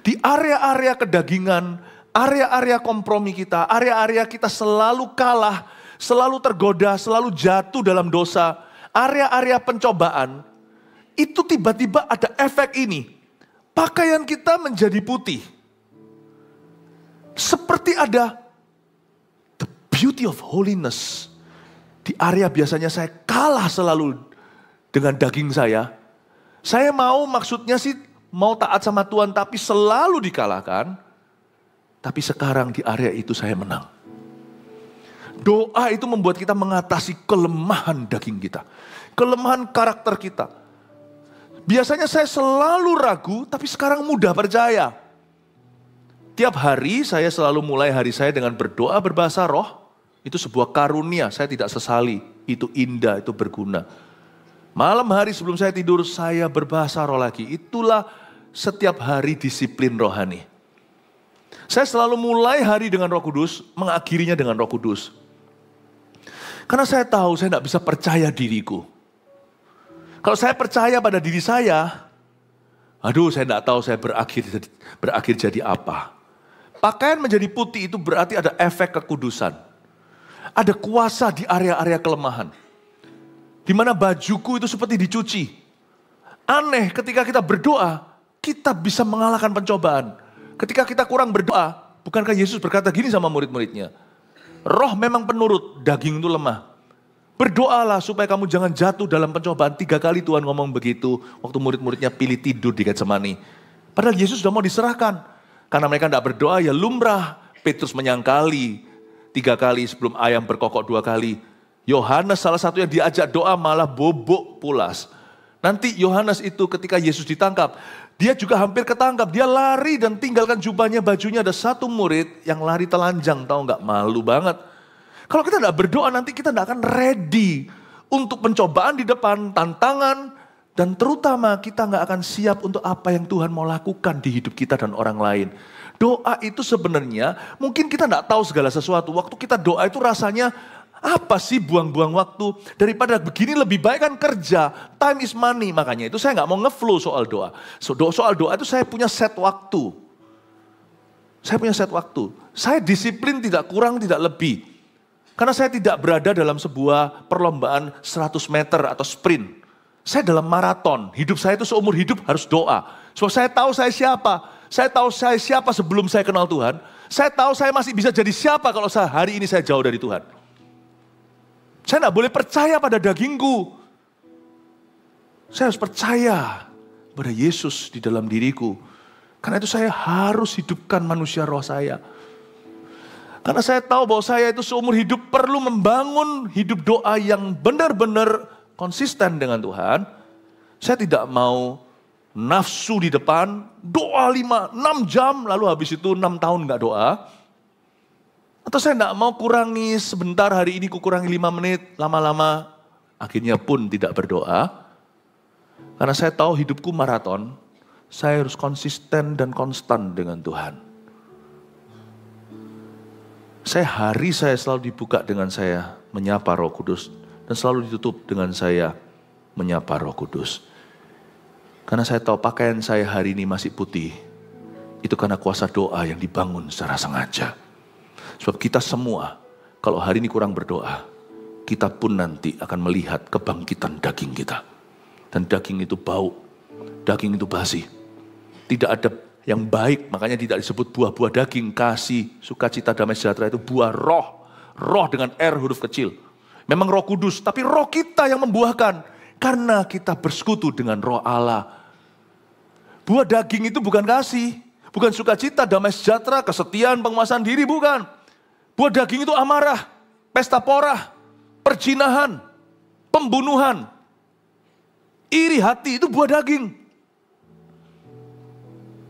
Di area-area kedagingan, area-area kompromi kita, area-area kita selalu kalah, selalu tergoda, selalu jatuh dalam dosa, area-area pencobaan, itu tiba-tiba ada efek ini. Pakaian kita menjadi putih. Seperti ada the beauty of holiness. Di area biasanya saya kalah selalu dengan daging saya. Saya maksudnya sih, mau taat sama Tuhan tapi selalu dikalahkan. Tapi sekarang di area itu saya menang. Doa itu membuat kita mengatasi kelemahan daging kita. Kelemahan karakter kita. Biasanya saya selalu ragu tapi sekarang mudah percaya. Tiap hari saya selalu mulai hari saya dengan berdoa berbahasa roh. Itu sebuah karunia, saya tidak sesali. Itu indah, itu berguna. Malam hari sebelum saya tidur, saya berbahasa roh lagi. Itulah setiap hari disiplin rohani. Saya selalu mulai hari dengan Roh Kudus, mengakhirinya dengan Roh Kudus. Karena saya tahu saya tidak bisa percaya diriku. Kalau saya percaya pada diri saya, aduh saya tidak tahu saya berakhir jadi apa. Pakaian menjadi putih itu berarti ada efek kekudusan. Ada kuasa di area-area kelemahan. Di mana bajuku itu seperti dicuci. Aneh ketika kita berdoa, kita bisa mengalahkan pencobaan. Ketika kita kurang berdoa, bukankah Yesus berkata gini sama murid-muridnya? Roh memang penurut, daging itu lemah. Berdoalah supaya kamu jangan jatuh dalam pencobaan. 3 kali Tuhan ngomong begitu waktu murid-muridnya pilih tidur di Getsemani. Padahal Yesus sudah mau diserahkan. Karena mereka tidak berdoa ya lumrah. Petrus menyangkali 3 kali sebelum ayam berkokok 2 kali. Yohanes salah satu yang diajak doa malah bobok pulas. Nanti Yohanes itu ketika Yesus ditangkap, dia juga hampir ketangkap. Dia lari dan tinggalkan jubahnya, bajunya. Ada satu murid yang lari telanjang, tahu nggak? Malu banget. Kalau kita tidak berdoa nanti kita tidak akan ready untuk pencobaan di depan, tantangan. Dan terutama kita nggak akan siap untuk apa yang Tuhan mau lakukan di hidup kita dan orang lain. Doa itu sebenarnya mungkin kita tidak tahu segala sesuatu. Waktu kita doa itu rasanya apa sih buang-buang waktu? Daripada begini lebih baik kan kerja. Time is money. Makanya itu saya nggak mau ngeflow soal doa. Soal doa itu saya punya set waktu. Saya punya set waktu. Saya disiplin tidak kurang tidak lebih. Karena saya tidak berada dalam sebuah perlombaan 100 meter atau sprint. Saya dalam maraton. Hidup saya itu seumur hidup harus doa. Sebab saya tahu saya siapa. Saya tahu saya siapa sebelum saya kenal Tuhan. Saya tahu saya masih bisa jadi siapa kalau hari ini saya jauh dari Tuhan. Saya tidak boleh percaya pada dagingku. Saya harus percaya pada Yesus di dalam diriku. Karena itu saya harus hidupkan manusia roh saya. Karena saya tahu bahwa saya itu seumur hidup perlu membangun hidup doa yang benar-benar konsisten dengan Tuhan. Saya tidak mau nafsu di depan, doa 5-6 jam, lalu habis itu 6 tahun nggak doa. Atau saya tidak mau kurangi sebentar, hari ini kurangi 5 menit, lama-lama akhirnya pun tidak berdoa. Karena saya tahu hidupku maraton, saya harus konsisten dan konstan dengan Tuhan. Hari saya selalu dibuka dengan saya menyapa Roh Kudus, dan selalu ditutup dengan saya menyapa Roh Kudus. Karena saya tahu pakaian saya hari ini masih putih, itu karena kuasa doa yang dibangun secara sengaja. Sebab kita semua, kalau hari ini kurang berdoa, kita pun nanti akan melihat kebangkitan daging kita. Dan daging itu bau, daging itu basi. Tidak ada yang baik, makanya tidak disebut buah-buah daging, kasih, sukacita, damai sejahtera itu buah roh. Roh dengan R huruf kecil. Memang Roh Kudus, tapi roh kita yang membuahkan. Karena kita bersekutu dengan roh Allah. Buah daging itu bukan kasih, bukan sukacita, damai sejahtera, kesetiaan, penguasaan diri, bukan. Buah daging itu amarah, pesta porah, perzinahan, pembunuhan, iri hati, itu buah daging.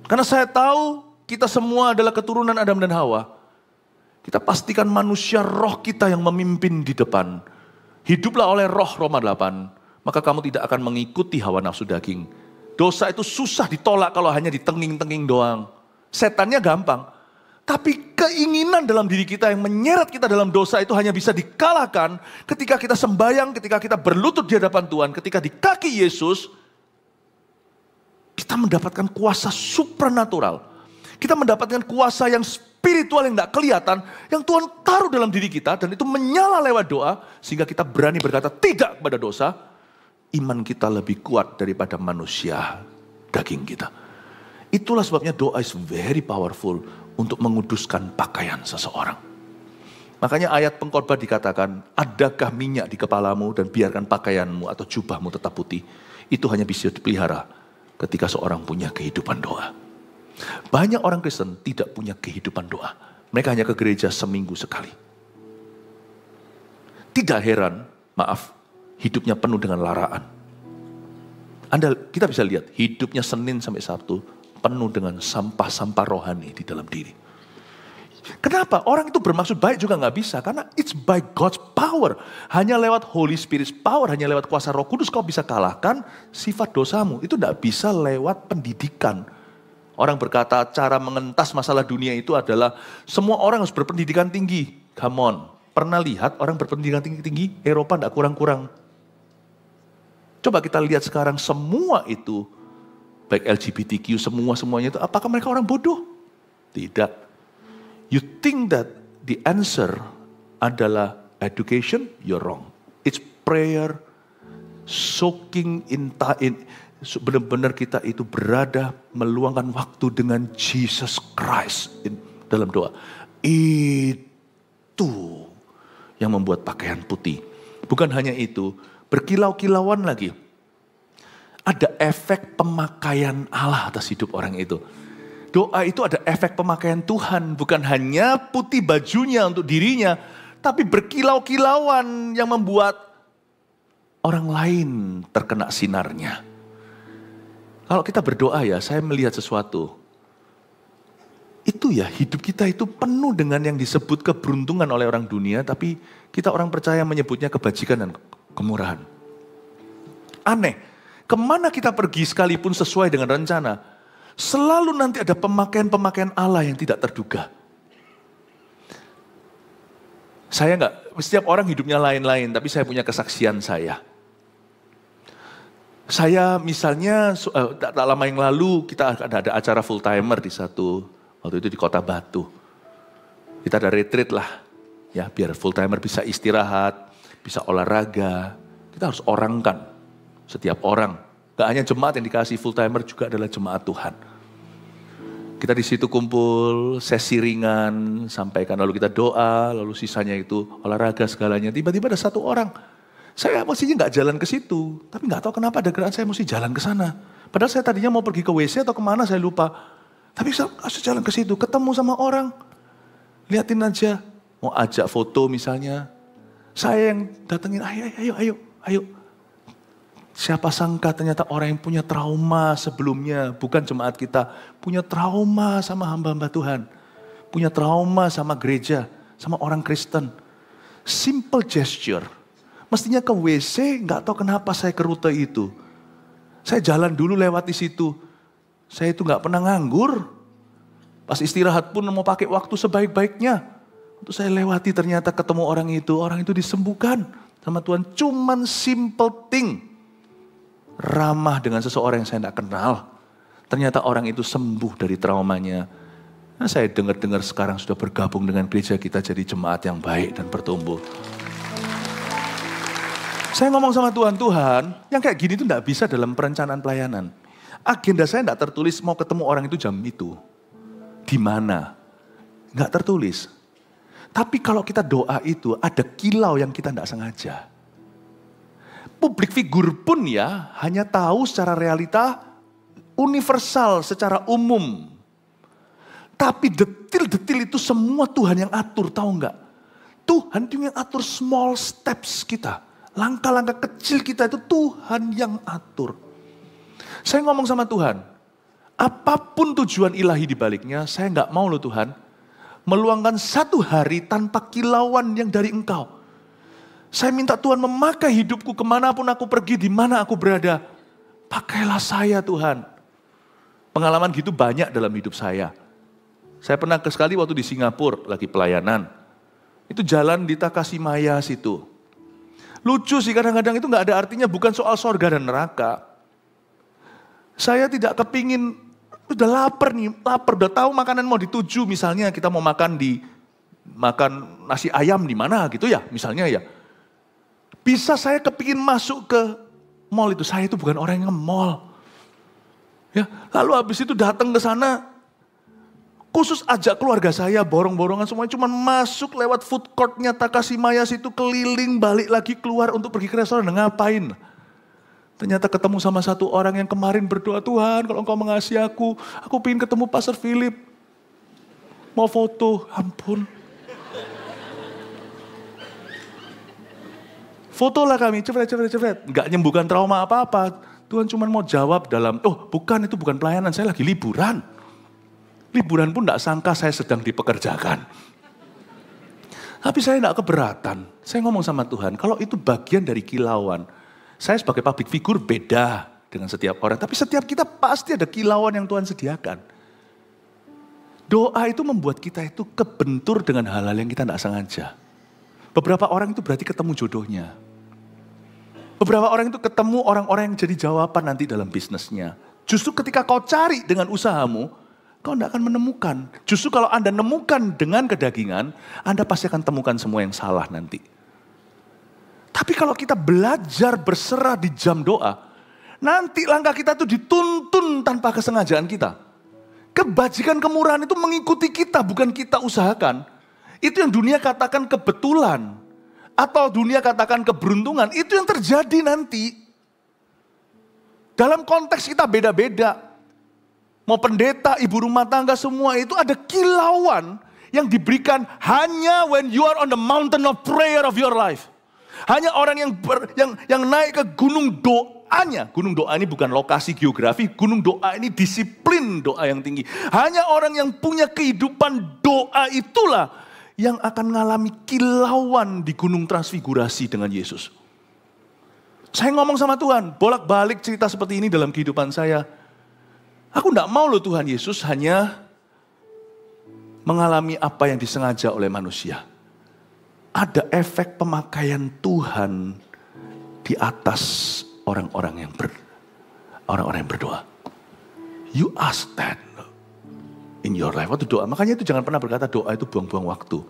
Karena saya tahu kita semua adalah keturunan Adam dan Hawa. Kita pastikan manusia roh kita yang memimpin di depan. Hiduplah oleh roh, Roma 8. Maka kamu tidak akan mengikuti hawa nafsu daging. Dosa itu susah ditolak kalau hanya ditenging-tenging doang. Setannya gampang. Tapi keinginan dalam diri kita yang menyeret kita dalam dosa itu hanya bisa dikalahkan ketika kita sembahyang, ketika kita berlutut di hadapan Tuhan, ketika di kaki Yesus, kita mendapatkan kuasa supranatural. Kita mendapatkan kuasa yang spiritual yang tidak kelihatan, yang Tuhan taruh dalam diri kita, dan itu menyala lewat doa, sehingga kita berani berkata tidak kepada dosa. Iman kita lebih kuat daripada manusia daging kita. Itulah sebabnya doa is very powerful untuk menguduskan pakaian seseorang. Makanya ayat pengkhotbah dikatakan, adakah minyak di kepalamu dan biarkan pakaianmu atau jubahmu tetap putih. Itu hanya bisa dipelihara ketika seorang punya kehidupan doa. Banyak orang Kristen tidak punya kehidupan doa. Mereka hanya ke gereja seminggu sekali. Tidak heran, maaf, hidupnya penuh dengan laraan. Kita bisa lihat, hidupnya Senin sampai Sabtu penuh dengan sampah-sampah rohani di dalam diri. Kenapa? Orang itu bermaksud baik juga nggak bisa. Karena it's by God's power. Hanya lewat Holy Spirit's power, hanya lewat kuasa Roh Kudus kau bisa kalahkan sifat dosamu. Itu nggak bisa lewat pendidikan. Orang berkata cara mengentas masalah dunia itu adalah semua orang harus berpendidikan tinggi. Come on. Pernah lihat orang berpendidikan tinggi-tinggi? Eropa nggak kurang-kurang. Coba kita lihat sekarang semua itu, baik LGBTQ, semuanya itu, apakah mereka orang bodoh? Tidak. You think that the answer adalah education, you're wrong. It's prayer, soaking in benar-benar kita itu berada meluangkan waktu dengan Jesus Christ dalam doa. Itu yang membuat pakaian putih. Bukan hanya itu, berkilau-kilauan lagi. Ada efek pemakaian Allah atas hidup orang itu. Doa itu ada efek pemakaian Tuhan, bukan hanya putih bajunya untuk dirinya, tapi berkilau-kilauan yang membuat orang lain terkena sinarnya. Kalau kita berdoa ya, saya melihat sesuatu. Itu ya, hidup kita itu penuh dengan yang disebut keberuntungan oleh orang dunia, tapi kita orang percaya menyebutnya kebajikan dan kemurahan. Aneh, kemana kita pergi sekalipun sesuai dengan rencana, selalu nanti ada pemakaian-pemakaian Allah yang tidak terduga. Saya setiap orang hidupnya lain-lain, tapi saya punya kesaksian saya. Saya misalnya, tak lama yang lalu kita ada acara full timer waktu itu di Kota Batu. Kita ada retreat lah, ya biar full timer bisa istirahat, bisa olahraga. Kita harus orangkan setiap orang. Gak hanya jemaat yang dikasih full timer, juga adalah jemaat Tuhan. Kita di situ kumpul, sesi ringan, sampaikan, lalu kita doa, lalu sisanya itu olahraga segalanya. Tiba-tiba ada satu orang, saya mestinya gak jalan ke situ, tapi gak tahu kenapa ada gerakan saya mesti jalan ke sana. Padahal saya tadinya mau pergi ke WC atau kemana saya lupa. Tapi saya harus jalan ke situ, ketemu sama orang, liatin aja, mau ajak foto misalnya. Saya yang datengin, ayo. Siapa sangka ternyata orang yang punya trauma sebelumnya, bukan jemaat kita, punya trauma sama hamba-hamba Tuhan, punya trauma sama gereja, sama orang Kristen. Simple gesture. Mestinya ke WC, nggak tahu kenapa saya ke rute itu. Saya jalan dulu lewat di situ. Saya itu nggak pernah nganggur. Pas istirahat pun mau pakai waktu sebaik-baiknya. Untuk saya lewati ternyata ketemu orang itu disembuhkan sama Tuhan. Cuman simple thing. Ramah dengan seseorang yang saya tidak kenal. Ternyata orang itu sembuh dari traumanya. Nah, saya dengar-dengar sekarang sudah bergabung dengan gereja kita jadi jemaat yang baik dan bertumbuh. Saya ngomong sama Tuhan, yang kayak gini itu tidak bisa dalam perencanaan pelayanan. Agenda saya tidak tertulis mau ketemu orang itu jam itu. Di mana? Nggak tertulis. Tapi kalau kita doa itu ada kilau yang kita tidak sengaja. Publik figur pun ya hanya tahu secara realita universal, secara umum. Tapi detil-detil itu semua Tuhan yang atur, tahu nggak? Tuhan yang atur small steps kita. Langkah-langkah kecil kita itu Tuhan yang atur. Saya ngomong sama Tuhan, apapun tujuan ilahi di baliknya, saya nggak mau loh Tuhan, meluangkan satu hari tanpa kilauan yang dari Engkau. Saya minta Tuhan memakai hidupku kemanapun aku pergi, di mana aku berada. Pakailah saya Tuhan. Pengalaman gitu banyak dalam hidup saya. Saya pernah sekali waktu di Singapura, lagi pelayanan. Itu jalan di Takashimaya situ. Lucu sih kadang-kadang itu gak ada artinya, bukan soal sorga dan neraka. Saya tidak kepingin, udah lapar, udah tahu makanan mau dituju. Misalnya kita mau makan nasi ayam di mana gitu ya, misalnya ya. Bisa saya kepingin masuk ke mall itu. Saya itu bukan orang yang nge-mall. Ya, lalu habis itu datang ke sana. Khusus ajak keluarga saya, borong-borongan semuanya. Cuma masuk lewat food courtnya Takashimaya situ, keliling balik lagi keluar untuk pergi ke restoran. Ngapain? Ternyata ketemu sama satu orang yang kemarin berdoa, Tuhan kalau Engkau mengasihi aku pengen ketemu Pastor Philip. Mau foto, ampun. Fotolah kami, cepet. Enggak nyembuhkan trauma apa-apa. Tuhan cuma mau jawab dalam, bukan itu bukan pelayanan, saya lagi liburan. Liburan pun tidak sangka saya sedang dipekerjakan. Tapi saya tidak keberatan. Saya ngomong sama Tuhan, kalau itu bagian dari kilauan. Saya sebagai public figure beda dengan setiap orang. Tapi setiap kita pasti ada kilauan yang Tuhan sediakan. Doa itu membuat kita itu kebentur dengan hal-hal yang kita tidak sengaja. Beberapa orang itu berarti ketemu jodohnya. Beberapa orang itu ketemu orang-orang yang jadi jawaban nanti dalam bisnisnya. Justru ketika kau cari dengan usahamu, kau tidak akan menemukan. Justru kalau Anda nemukan dengan kedagingan, Anda pasti akan temukan semua yang salah nanti. Tapi kalau kita belajar berserah di jam doa, nanti langkah kita itu dituntun tanpa kesengajaan kita. Kebajikan kemurahan itu mengikuti kita, bukan kita usahakan. Itu yang dunia katakan kebetulan. Atau dunia katakan keberuntungan, itu yang terjadi nanti. Dalam konteks kita beda-beda. Mau pendeta, ibu rumah tangga, semua itu ada kilauan yang diberikan hanya when you are on the mountain of prayer of your life. Hanya orang yang naik ke gunung doanya. Gunung doa ini bukan lokasi geografi, gunung doa ini disiplin doa yang tinggi. Hanya orang yang punya kehidupan doa itulah yang akan mengalami kilauan di gunung transfigurasi dengan Yesus. Saya ngomong sama Tuhan, bolak-balik cerita seperti ini dalam kehidupan saya. Aku tidak mau loh Tuhan Yesus hanya mengalami apa yang disengaja oleh manusia. Ada efek pemakaian Tuhan di atas orang-orang yang berdoa. You ask that in your life. Waktu doa, makanya itu jangan pernah berkata doa itu buang-buang waktu.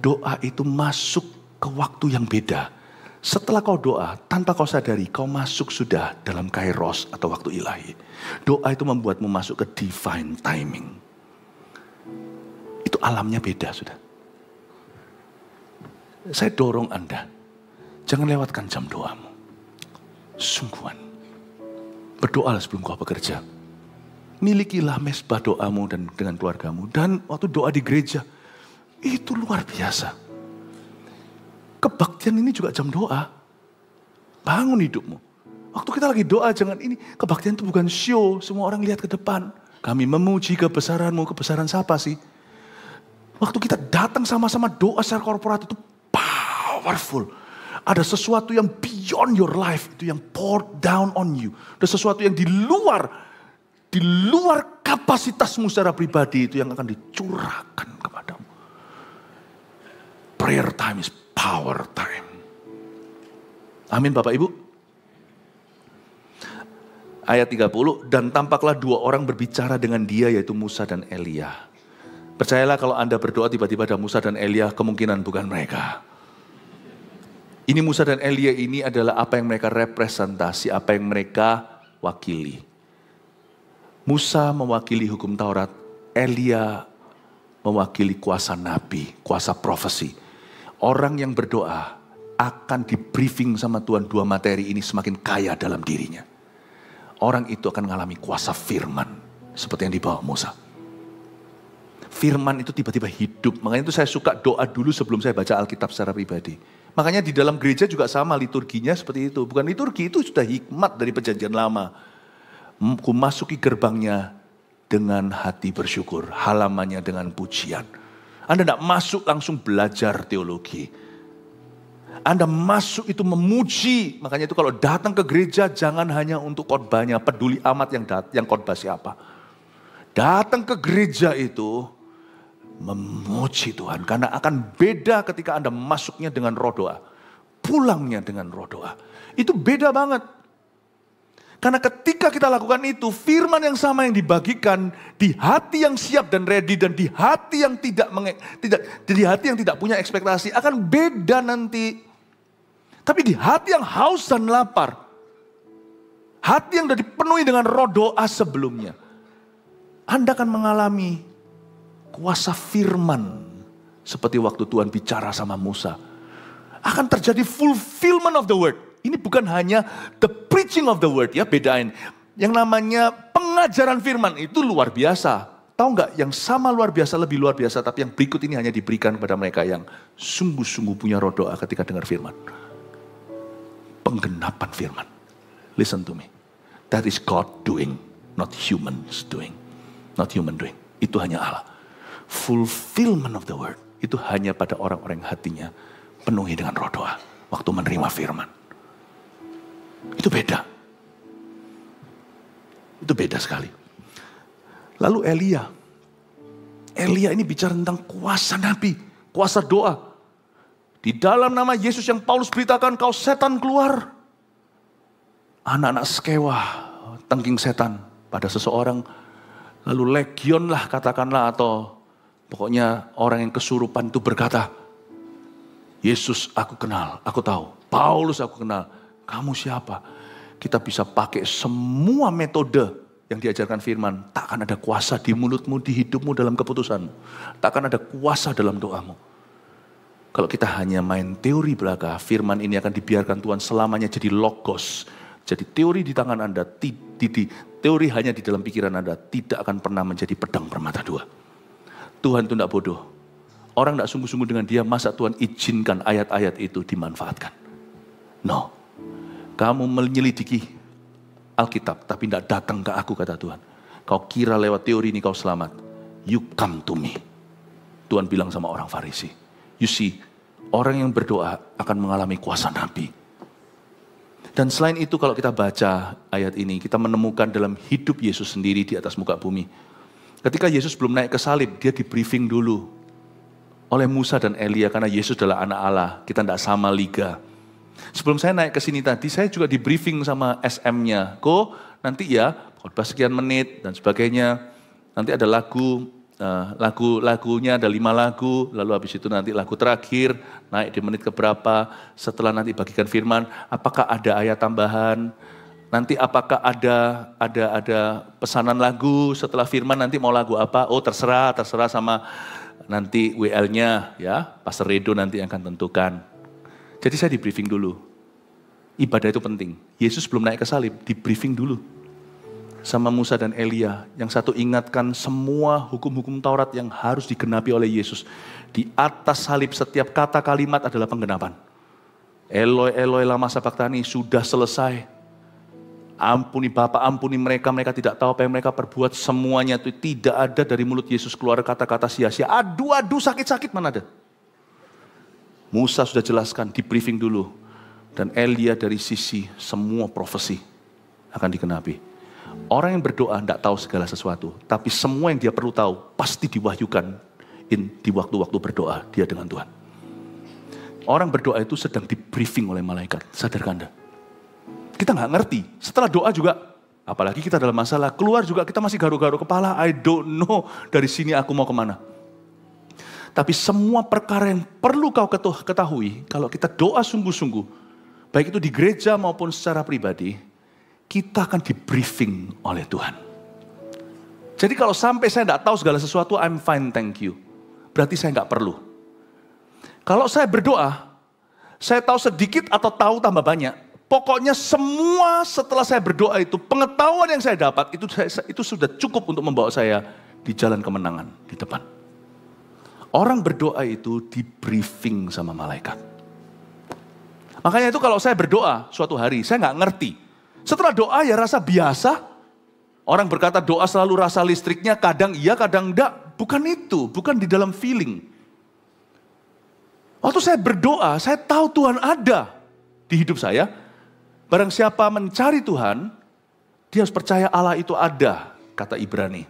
Doa itu masuk ke waktu yang beda. Setelah kau doa, tanpa kau sadari, kau masuk sudah dalam kairos atau waktu ilahi. Doa itu membuatmu masuk ke divine timing. Itu alamnya beda sudah. Saya dorong Anda, jangan lewatkan jam doamu. Sungguhan. Berdoalah sebelum kau bekerja. Milikilah mesbah doamu dan dengan keluargamu. Dan waktu doa di gereja, itu luar biasa. Kebaktian ini juga jam doa. Bangun hidupmu. Waktu kita lagi doa, jangan ini. Kebaktian itu bukan show, semua orang lihat ke depan. Kami memuji kebesaranmu, kebesaran siapa sih? Waktu kita datang sama-sama doa secara korporat itu powerful. Ada sesuatu yang beyond your life, itu yang poured down on you. Ada sesuatu yang di luar kapasitasmu secara pribadi, itu yang akan dicurahkan kepadamu. Prayer time is power time. Amin Bapak Ibu. Ayat 30, dan tampaklah dua orang berbicara dengan dia, yaitu Musa dan Elia. Percayalah kalau Anda berdoa tiba-tiba ada Musa dan Elia, kemungkinan bukan mereka. Ini Musa dan Elia ini adalah apa yang mereka representasi, apa yang mereka wakili. Musa mewakili hukum Taurat, Elia mewakili kuasa nabi, kuasa profesi. Orang yang berdoa akan di briefing sama Tuhan, dua materi ini semakin kaya dalam dirinya. Orang itu akan mengalami kuasa firman, seperti yang dibawa Musa. Firman itu tiba-tiba hidup, makanya itu saya suka doa dulu sebelum saya baca Alkitab secara pribadi. Makanya di dalam gereja juga sama liturginya seperti itu. Bukan liturgi, itu sudah hikmat dari perjanjian lama. Ku masuki gerbangnya dengan hati bersyukur, halamannya dengan pujian. Anda tidak masuk langsung belajar teologi. Anda masuk itu memuji. Makanya itu kalau datang ke gereja jangan hanya untuk khotbahnya, peduli amat yang khotbah siapa. Datang ke gereja itu memuji Tuhan, karena akan beda ketika Anda masuknya dengan roh doa, pulangnya dengan roh doa. Itu beda banget. Karena ketika kita lakukan itu, firman yang sama yang dibagikan di hati yang siap dan ready, dan di hati yang tidak punya ekspektasi akan beda nanti. Tapi di hati yang haus dan lapar, hati yang sudah dipenuhi dengan roh doa sebelumnya, Anda akan mengalami kuasa firman. Seperti waktu Tuhan bicara sama Musa. Akan terjadi fulfillment of the word. Ini bukan hanya the preaching of the word, ya, bedain. Yang namanya pengajaran firman itu luar biasa. Tahu nggak, yang sama luar biasa, lebih luar biasa, tapi yang berikut ini hanya diberikan kepada mereka yang sungguh-sungguh punya roh doa ketika dengar firman. Penggenapan firman. Listen to me. That is God doing, not humans doing. Not human doing. Itu hanya Allah. Fulfillment of the word itu hanya pada orang-orang yang hatinya penuhi dengan roh doa waktu menerima firman. Itu beda. Itu beda sekali. Lalu Elia ini bicara tentang kuasa nabi, kuasa doa. Di dalam nama Yesus yang Paulus beritakan, kau setan keluar. Anak-anak Skewa, tengking setan pada seseorang. Lalu legion lah katakanlah, atau pokoknya orang yang kesurupan itu berkata, Yesus aku kenal, aku tahu. Paulus aku kenal. Kamu siapa? Kita bisa pakai semua metode yang diajarkan firman. Takkan ada kuasa di mulutmu, di hidupmu, dalam keputusanmu. Takkan ada kuasa dalam doamu. Kalau kita hanya main teori belaka, firman ini akan dibiarkan Tuhan selamanya jadi logos. Jadi teori di tangan Anda, teori hanya di dalam pikiran Anda, tidak akan pernah menjadi pedang bermata dua. Tuhan itu tidak bodoh. Orang tidak sungguh-sungguh dengan dia, masa Tuhan izinkan ayat-ayat itu dimanfaatkan? No. Kamu menyelidiki Alkitab, tapi tidak datang ke aku, kata Tuhan. Kau kira lewat teori ini kau selamat. You come to me. Tuhan bilang sama orang Farisi. You see, orang yang berdoa akan mengalami kuasa nabi. Dan selain itu kalau kita baca ayat ini, kita menemukan dalam hidup Yesus sendiri di atas muka bumi. Ketika Yesus belum naik ke salib, dia di briefing dulu oleh Musa dan Elia, karena Yesus adalah anak Allah, kita tidak sama liga. Sebelum saya naik ke sini tadi, saya juga di briefing sama SM-nya. Nanti ya, khotbah sekian menit dan sebagainya. Nanti ada lagunya ada 5 lagu, lalu habis itu nanti lagu terakhir, naik di menit keberapa, setelah nanti bagikan firman, apakah ada ayat tambahan, nanti apakah ada pesanan lagu setelah firman, nanti mau lagu apa, oh terserah sama nanti WL-nya ya, Pastor Redo nanti yang akan tentukan. Jadi saya di briefing dulu, ibadah itu penting, Yesus belum naik ke salib, di briefing dulu. Sama Musa dan Elia, yang satu ingatkan semua hukum-hukum Taurat yang harus digenapi oleh Yesus. Di atas salib setiap kata kalimat adalah penggenapan. Eloi, Eloi lama sabachthani, sudah selesai. Ampuni Bapa, ampuni mereka, mereka tidak tahu apa yang mereka perbuat. Semuanya itu tidak ada dari mulut Yesus keluar kata-kata sia-sia. Aduh, sakit-sakit mana ada. Musa sudah jelaskan, di briefing dulu. Dan Elia dari sisi semua profesi akan digenapi. Orang yang berdoa tidak tahu segala sesuatu, tapi semua yang dia perlu tahu pasti diwahyukan di waktu-waktu berdoa dia dengan Tuhan. Orang berdoa itu sedang di briefing oleh malaikat, sadarkan Anda. Kita nggak ngerti, setelah doa juga, apalagi kita dalam masalah, keluar juga kita masih garu-garu kepala, I don't know dari sini aku mau kemana. Tapi semua perkara yang perlu kau ketahui, kalau kita doa sungguh-sungguh, baik itu di gereja maupun secara pribadi, kita akan di briefing oleh Tuhan. Jadi kalau sampai saya tidak tahu segala sesuatu, I'm fine, thank you. Berarti saya nggak perlu. Kalau saya berdoa, saya tahu sedikit atau tahu tambah banyak. Pokoknya semua setelah saya berdoa itu, pengetahuan yang saya dapat, itu sudah cukup untuk membawa saya di jalan kemenangan di depan. Orang berdoa itu di briefing sama malaikat. Makanya itu kalau saya berdoa suatu hari, saya nggak ngerti. Setelah doa ya rasa biasa. Orang berkata doa selalu rasa listriknya, kadang iya kadang enggak. Bukan itu, bukan di dalam feeling. Waktu saya berdoa, saya tahu Tuhan ada di hidup saya. Barang siapa mencari Tuhan, dia harus percaya Allah itu ada, kata Ibrani.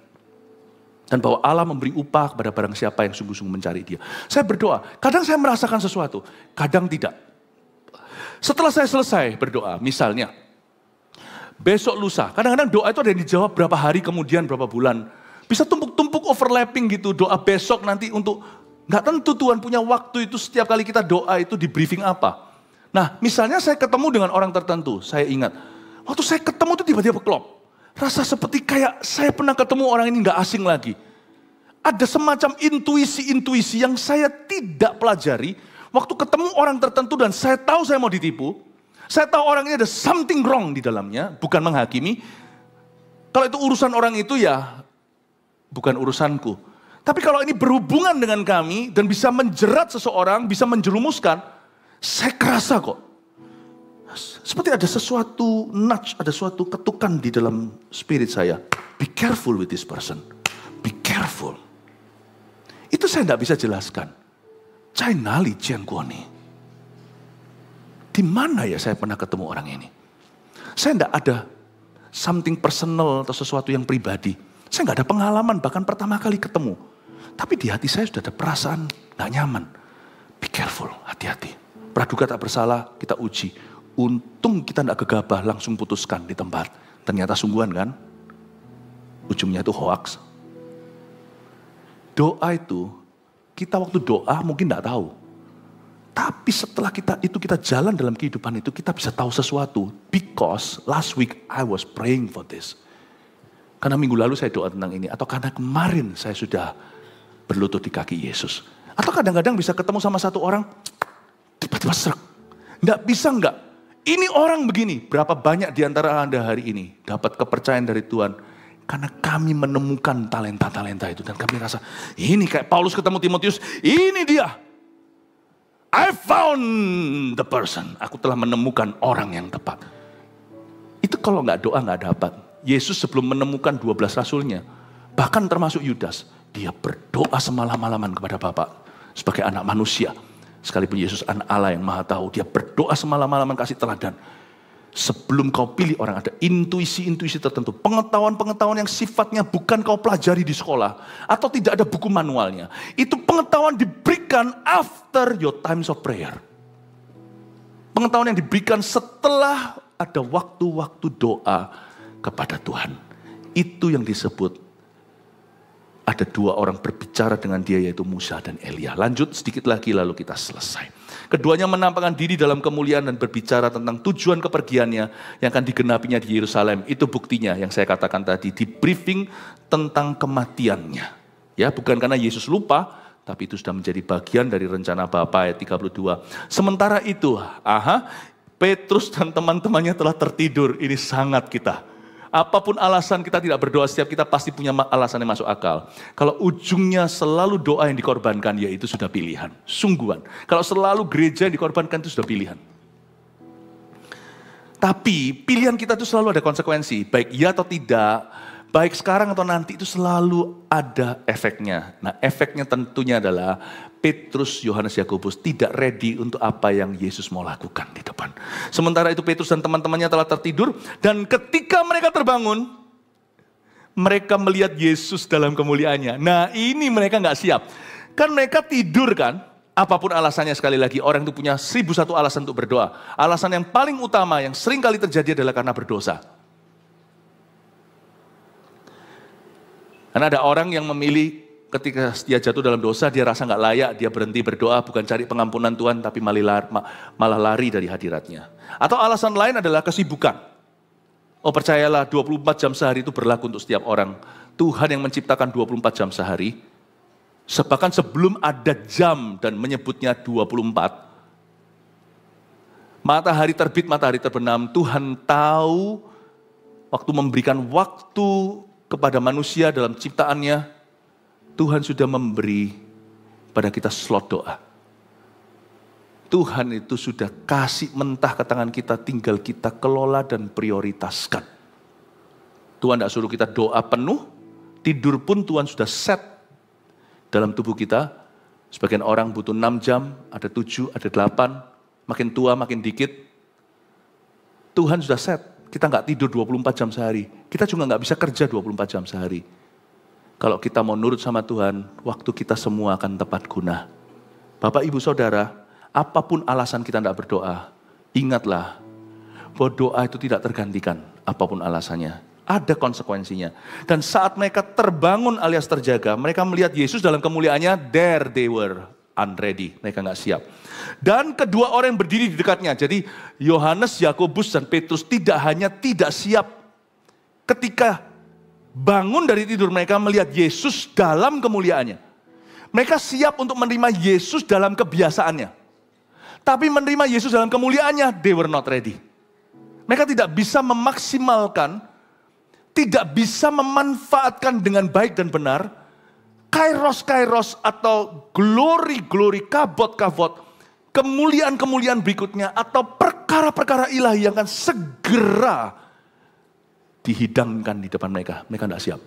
Dan bahwa Allah memberi upah kepada barang siapa yang sungguh-sungguh mencari dia. Saya berdoa, kadang saya merasakan sesuatu, kadang tidak. Setelah saya selesai berdoa, misalnya, besok lusa, kadang-kadang doa itu ada yang dijawab berapa hari kemudian, berapa bulan. Bisa tumpuk-tumpuk overlapping gitu, doa besok nanti untuk, nggak tentu Tuhan punya waktu itu setiap kali kita doa itu di briefing apa. Nah misalnya saya ketemu dengan orang tertentu, saya ingat, waktu saya ketemu itu tiba-tiba klop. Rasa seperti kayak saya pernah ketemu orang ini nggak asing lagi. Ada semacam intuisi-intuisi yang saya tidak pelajari, waktu ketemu orang tertentu dan saya tahu saya mau ditipu. Saya tahu orang ini ada something wrong di dalamnya, bukan menghakimi. Kalau itu urusan orang itu ya bukan urusanku. Tapi kalau ini berhubungan dengan kami dan bisa menjerat seseorang, bisa menjerumuskan, saya kerasa kok. Seperti ada sesuatu nudge, ada suatu ketukan di dalam spirit saya. Be careful with this person. Be careful. careful. Itu saya tidak bisa jelaskan. Cainali Jianguoni. Di mana ya saya pernah ketemu orang ini? Saya tidak ada something personal atau sesuatu yang pribadi. Saya nggak ada pengalaman bahkan pertama kali ketemu. Tapi di hati saya sudah ada perasaan nggak nyaman. Be careful, hati-hati. Praduga tak bersalah, kita uji. Untung kita tidak gegabah langsung putuskan di tempat. Ternyata sungguhan kan? Ujungnya itu hoax. Doa itu, kita waktu doa mungkin tidak tahu. Tapi setelah kita jalan dalam kehidupan itu, kita bisa tahu sesuatu. Because last week I was praying for this. Karena minggu lalu saya doa tentang ini. Atau karena kemarin saya sudah berlutut di kaki Yesus. Atau kadang-kadang bisa ketemu sama satu orang, tiba-tiba serak. Nggak bisa nggak? Ini orang begini. Berapa banyak di antara Anda hari ini dapat kepercayaan dari Tuhan. Karena kami menemukan talenta-talenta itu. Dan kami rasa, ini kayak Paulus ketemu Timotius, ini dia. I found the person. Aku telah menemukan orang yang tepat. Itu kalau nggak doa nggak dapat. Yesus sebelum menemukan 12 rasulnya, bahkan termasuk Yudas, dia berdoa semalam-malaman kepada Bapa sebagai anak manusia. Sekalipun Yesus anak Allah yang maha tahu, dia berdoa semalam-malaman kasih teladan. Sebelum kau pilih orang, ada intuisi-intuisi tertentu. Pengetahuan-pengetahuan yang sifatnya bukan kau pelajari di sekolah. Atau tidak ada buku manualnya. Itu pengetahuan diberikan after your times of prayer. Pengetahuan yang diberikan setelah ada waktu-waktu doa kepada Tuhan. Itu yang disebut ada dua orang berbicara dengan dia, yaitu Musa dan Elia. Lanjut sedikit lagi lalu kita selesai. Keduanya menampakkan diri dalam kemuliaan dan berbicara tentang tujuan kepergiannya yang akan digenapinya di Yerusalem. Itu buktinya yang saya katakan tadi, di briefing tentang kematiannya. Ya, bukan karena Yesus lupa, tapi itu sudah menjadi bagian dari rencana Bapa ayat 32. Sementara itu, Petrus dan teman-temannya telah tertidur. Ini sangat kita. Apapun alasan kita tidak berdoa, setiap kita pasti punya alasan yang masuk akal. Kalau ujungnya selalu doa yang dikorbankan, ya itu sudah pilihan. Sungguhan. Kalau selalu gereja yang dikorbankan, itu sudah pilihan. Tapi pilihan kita itu selalu ada konsekuensi. Baik ya atau tidak, baik sekarang atau nanti, itu selalu ada efeknya. Nah, efeknya tentunya adalah Petrus, Yohanes, Yakobus tidak ready untuk apa yang Yesus mau lakukan di depan. Sementara itu Petrus dan teman-temannya telah tertidur, dan ketika mereka terbangun, mereka melihat Yesus dalam kemuliaannya. Nah, ini mereka nggak siap. Kan mereka tidur kan, apapun alasannya, sekali lagi orang itu punya 1001 alasan untuk berdoa. Alasan yang paling utama yang sering kali terjadi adalah karena berdosa. Karena ada orang yang memilih ketika dia jatuh dalam dosa, dia rasa nggak layak, dia berhenti berdoa, bukan cari pengampunan Tuhan, tapi malah lari dari hadiratnya. Atau alasan lain adalah kesibukan. Oh, percayalah 24 jam sehari itu berlaku untuk setiap orang. Tuhan yang menciptakan 24 jam sehari, bahkan sebelum ada jam dan menyebutnya 24. Matahari terbit, matahari terbenam, Tuhan tahu waktu memberikan waktu kepada manusia dalam ciptaannya. Tuhan sudah memberi pada kita slot doa. Tuhan itu sudah kasih mentah ke tangan kita, tinggal kita kelola dan prioritaskan. Tuhan tidak suruh kita doa penuh, tidur pun Tuhan sudah set dalam tubuh kita. Sebagian orang butuh 6 jam, ada 7, ada 8, makin tua makin dikit. Tuhan sudah set, kita nggak tidur 24 jam sehari. Kita juga nggak bisa kerja 24 jam sehari. Kalau kita mau nurut sama Tuhan, waktu kita semua akan tepat guna. Bapak, Ibu, Saudara, apapun alasan kita tidak berdoa, ingatlah bahwa doa itu tidak tergantikan apapun alasannya. Ada konsekuensinya. Dan saat mereka terbangun alias terjaga, mereka melihat Yesus dalam kemuliaannya, there they were unready. Mereka nggak siap. Dan kedua orang yang berdiri di dekatnya, jadi Yohanes, Yakobus, dan Petrus tidak hanya tidak siap ketika bangun dari tidur mereka melihat Yesus dalam kemuliaannya. Mereka siap untuk menerima Yesus dalam kebiasaannya. Tapi menerima Yesus dalam kemuliaannya, they were not ready. Mereka tidak bisa memaksimalkan, tidak bisa memanfaatkan dengan baik dan benar, kairos-kairos atau glory-glory, kabot-kabot, kemuliaan-kemuliaan berikutnya, atau perkara-perkara ilahi yang akan segera dihidangkan di depan mereka. Mereka tidak siap.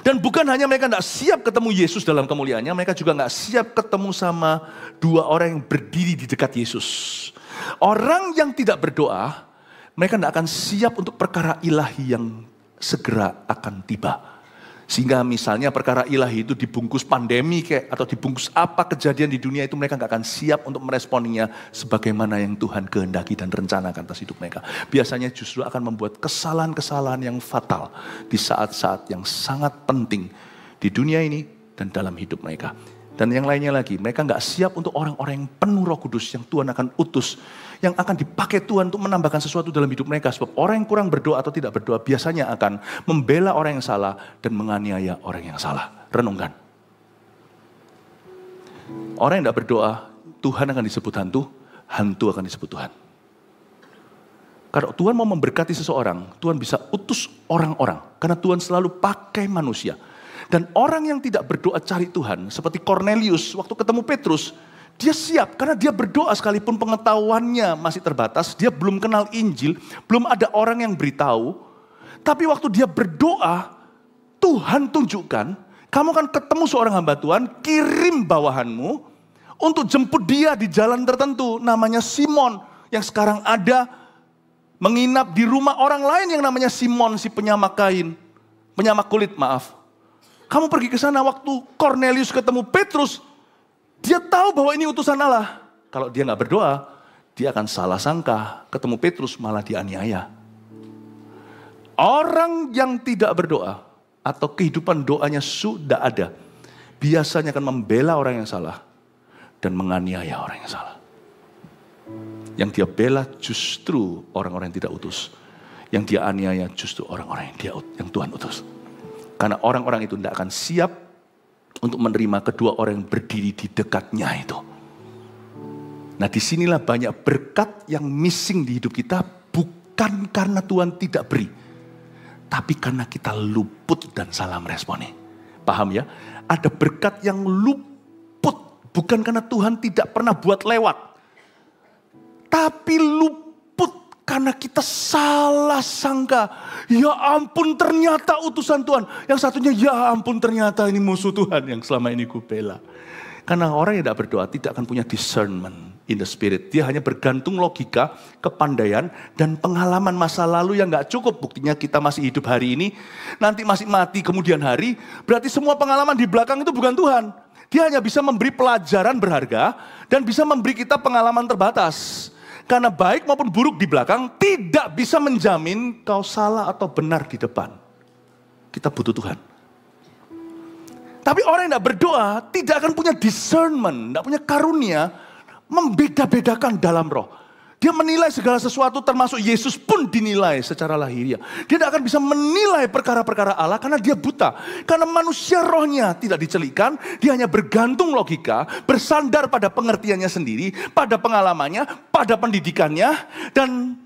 Dan bukan hanya mereka tidak siap ketemu Yesus dalam kemuliaannya, mereka juga nggak siap ketemu sama dua orang yang berdiri di dekat Yesus. Orang yang tidak berdoa, mereka tidak akan siap untuk perkara ilahi yang segera akan tiba. Sehingga misalnya perkara ilahi itu dibungkus pandemi atau dibungkus apa kejadian di dunia itu, mereka nggak akan siap untuk meresponinya sebagaimana yang Tuhan kehendaki dan rencanakan atas hidup mereka. Biasanya justru akan membuat kesalahan-kesalahan yang fatal di saat-saat yang sangat penting di dunia ini dan dalam hidup mereka. Dan yang lainnya lagi, mereka nggak siap untuk orang-orang yang penuh Roh Kudus yang Tuhan akan utus, yang akan dipakai Tuhan untuk menambahkan sesuatu dalam hidup mereka. Sebab orang yang kurang berdoa atau tidak berdoa biasanya akan membela orang yang salah dan menganiaya orang yang salah. Renungkan. Orang yang tidak berdoa, Tuhan akan disebut hantu, hantu akan disebut Tuhan. Kalau Tuhan mau memberkati seseorang, Tuhan bisa utus orang-orang. Karena Tuhan selalu pakai manusia. Dan orang yang tidak berdoa cari Tuhan, seperti Cornelius waktu ketemu Petrus, dia siap karena dia berdoa sekalipun pengetahuannya masih terbatas, dia belum kenal Injil, belum ada orang yang beritahu. Tapi waktu dia berdoa, Tuhan tunjukkan, kamu akan ketemu seorang hamba Tuhan, kirim bawahanmu untuk jemput dia di jalan tertentu, namanya Simon, yang sekarang ada menginap di rumah orang lain yang namanya Simon, si penyamak kain, penyamak kulit, maaf. Kamu pergi ke sana waktu Cornelius ketemu Petrus, dia tahu bahwa ini utusan Allah. Kalau dia nggak berdoa, dia akan salah sangka. Ketemu Petrus malah dianiaya. Orang yang tidak berdoa atau kehidupan doanya sudah ada, biasanya akan membela orang yang salah dan menganiaya orang yang salah. Yang dia bela justru orang-orang yang tidak utus. Yang dia aniaya justru orang-orang yang Tuhan utus. Karena orang-orang itu tidak akan siap untuk menerima kedua orang yang berdiri di dekatnya itu. Nah, disinilah banyak berkat yang missing di hidup kita, bukan karena Tuhan tidak beri, tapi karena kita luput dan salah meresponi. Paham ya? Ada berkat yang luput, bukan karena Tuhan tidak pernah buat lewat, tapi luput karena kita salah sangka. Ya ampun, ternyata utusan Tuhan. Yang satunya, ya ampun, ternyata ini musuh Tuhan yang selama ini ku bela. Karena orang yang tidak berdoa tidak akan punya discernment in the spirit. Dia hanya bergantung logika, kepandaian, dan pengalaman masa lalu yang gak cukup. Buktinya kita masih hidup hari ini, nanti masih mati kemudian hari. Berarti semua pengalaman di belakang itu bukan Tuhan. Dia hanya bisa memberi pelajaran berharga dan bisa memberi kita pengalaman terbatas. Karena baik maupun buruk di belakang tidak bisa menjamin kau salah atau benar di depan. Kita butuh Tuhan. Tapi orang yang tidak berdoa tidak akan punya discernment, tidak punya karunia membeda-bedakan dalam roh. Dia menilai segala sesuatu termasuk Yesus pun dinilai secara lahiriah. Dia tidak akan bisa menilai perkara-perkara Allah karena dia buta. Karena manusia rohnya tidak dicelikan, dia hanya bergantung logika, bersandar pada pengertiannya sendiri, pada pengalamannya, pada pendidikannya. Dan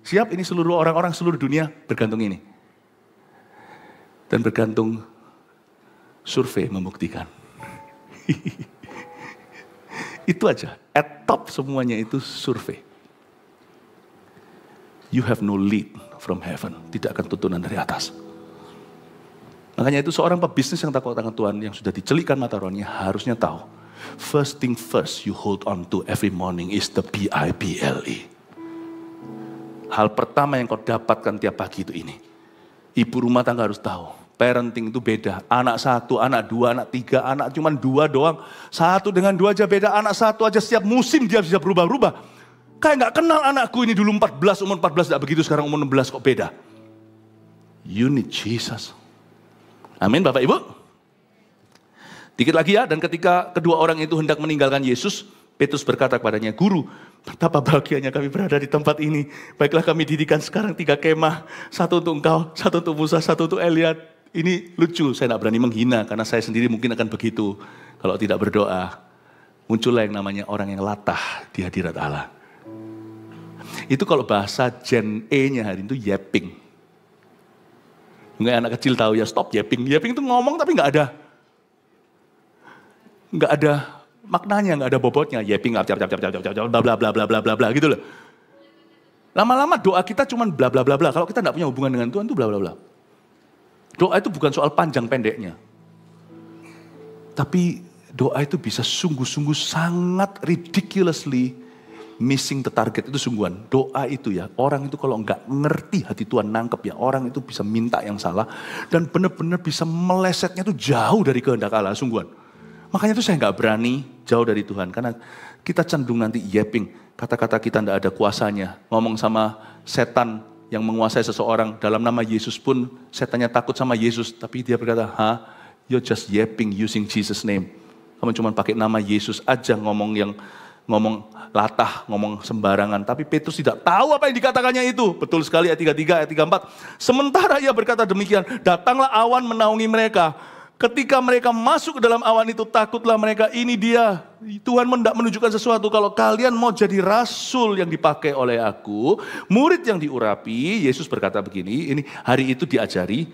siap, ini seluruh orang-orang seluruh dunia bergantung ini. Dan bergantung survei membuktikan. Itu aja, at top semuanya itu survei. You have no lead from heaven, tidak akan tuntunan dari atas. Makanya itu seorang pebisnis yang takut akan Tuhan, yang sudah dicelikan mata rohnya, harusnya tahu. First thing first you hold on to every morning is the Bible. Hal pertama yang kau dapatkan tiap pagi itu ini. Ibu rumah tangga harus tahu. Parenting itu beda, anak satu, anak dua, anak tiga, anak cuma dua doang. Satu dengan dua aja beda, anak satu aja setiap musim dia bisa berubah-ubah. Kayak gak kenal anakku ini dulu 14, umur 14 gak begitu, sekarang umur 16 kok beda. You need Jesus. Amin Bapak Ibu. Dikit lagi ya, dan ketika kedua orang itu hendak meninggalkan Yesus, Petrus berkata kepadanya, Guru, betapa bahagianya kami berada di tempat ini. Baiklah kami dirikan sekarang 3 kemah, satu untuk engkau, satu untuk Musa, satu untuk Eliat. Ini lucu, saya tidak berani menghina karena saya sendiri mungkin akan begitu. Kalau tidak berdoa, muncullah yang namanya orang yang latah di hadirat Allah. Itu kalau bahasa Gen E-nya hari itu yapping. Mungkin anak kecil tahu ya, stop yapping. Yapping itu ngomong tapi nggak ada maknanya, nggak ada bobotnya. Yapping, bla bla bla bla bla bla bla gitu loh. Lama-lama doa kita cuma bla bla bla bla. Kalau kita nggak punya hubungan dengan Tuhan itu bla bla bla. Doa itu bukan soal panjang pendeknya. Tapi doa itu bisa sungguh-sungguh sangat ridiculously missing the target. Itu sungguhan. Doa itu ya, orang itu kalau nggak ngerti hati Tuhan, nangkep ya, orang itu bisa minta yang salah. Dan benar-benar bisa melesetnya itu jauh dari kehendak Allah, sungguhan. Makanya itu saya nggak berani jauh dari Tuhan. Karena kita cenderung nanti yapping. Kata-kata kita nggak ada kuasanya. Ngomong sama setan yang menguasai seseorang. Dalam nama Yesus pun setannya takut sama Yesus. Tapi dia berkata, you're just yapping using Jesus name. Kamu cuma pakai nama Yesus aja ngomong latah, ngomong sembarangan. Tapi Petrus tidak tahu apa yang dikatakannya itu. Betul sekali ayat 33, ayat 34. Sementara ia berkata demikian, datanglah awan menaungi mereka. Ketika mereka masuk ke dalam awan itu, takutlah mereka, ini dia. Tuhan hendak menunjukkan sesuatu, kalau kalian mau jadi rasul yang dipakai oleh aku, murid yang diurapi, Yesus berkata begini, ini hari itu diajari,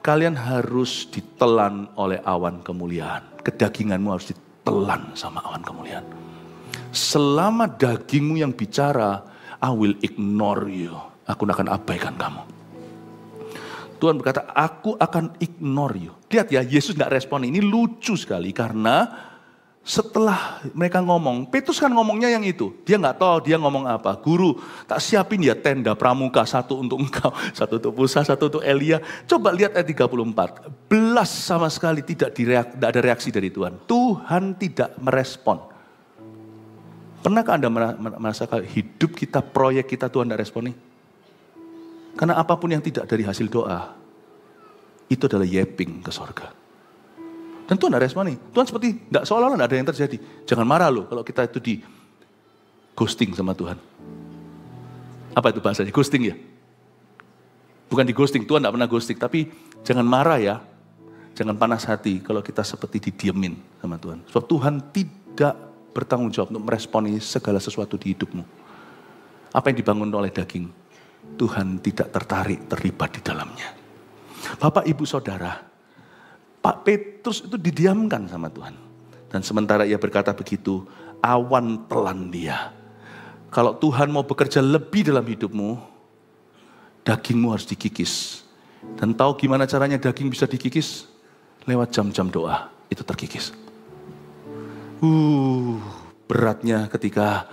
kalian harus ditelan oleh awan kemuliaan. Kedaginganmu harus ditelan sama awan kemuliaan. Selama dagingmu yang bicara, I will ignore you. Aku akan abaikan kamu. Tuhan berkata, aku akan ignore you. Lihat ya, Yesus gak respon. Ini lucu sekali karena setelah mereka ngomong, Petrus kan ngomongnya yang itu. Dia gak tahu dia ngomong apa. Guru, tak siapin ya tenda pramuka, satu untuk engkau, satu untuk Musa, satu untuk Elia. Coba lihat ayat 34. Belas sama sekali tidak ada reaksi dari Tuhan. Tuhan tidak merespon. Pernahkah Anda merasakan hidup kita, proyek kita Tuhan tidak responi? Karena apapun yang tidak dari hasil doa, itu adalah yapping ke sorga. Dan Tuhan tidak responi. Tuhan seperti tidak seolah-olah tidak ada yang terjadi. Jangan marah loh kalau kita itu di ghosting sama Tuhan. Apa itu bahasanya? Ghosting ya? Bukan di ghosting, Tuhan tidak pernah ghosting. Tapi jangan marah ya. Jangan panas hati kalau kita seperti didiemin sama Tuhan. Sebab Tuhan tidak bertanggung jawab untuk meresponi segala sesuatu di hidupmu. Apa yang dibangun oleh daging, Tuhan tidak terlibat di dalamnya. Bapak, Ibu, Saudara, Pak Petrus itu didiamkan sama Tuhan. Dan sementara ia berkata begitu, awan telan dia. Kalau Tuhan mau bekerja lebih dalam hidupmu, dagingmu harus dikikis. Dan tahu gimana caranya daging bisa dikikis? Lewat jam-jam doa, itu terkikis. Beratnya ketika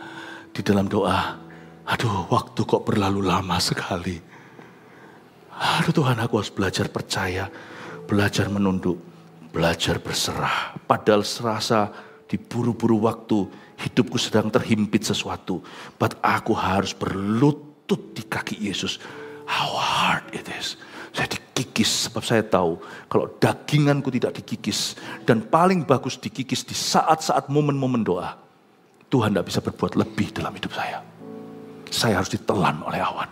di dalam doa, aduh, waktu kok berlalu lama sekali. Aduh Tuhan, aku harus belajar percaya, belajar menunduk, belajar berserah. Padahal serasa diburu-buru waktu, hidupku sedang terhimpit sesuatu. But aku harus berlutut di kaki Yesus. How hard it is. Saya dikikis sebab saya tahu kalau daginganku tidak dikikis. Dan paling bagus dikikis di saat-saat momen-momen doa. Tuhan tidak bisa berbuat lebih dalam hidup saya. Saya harus ditelan oleh awan.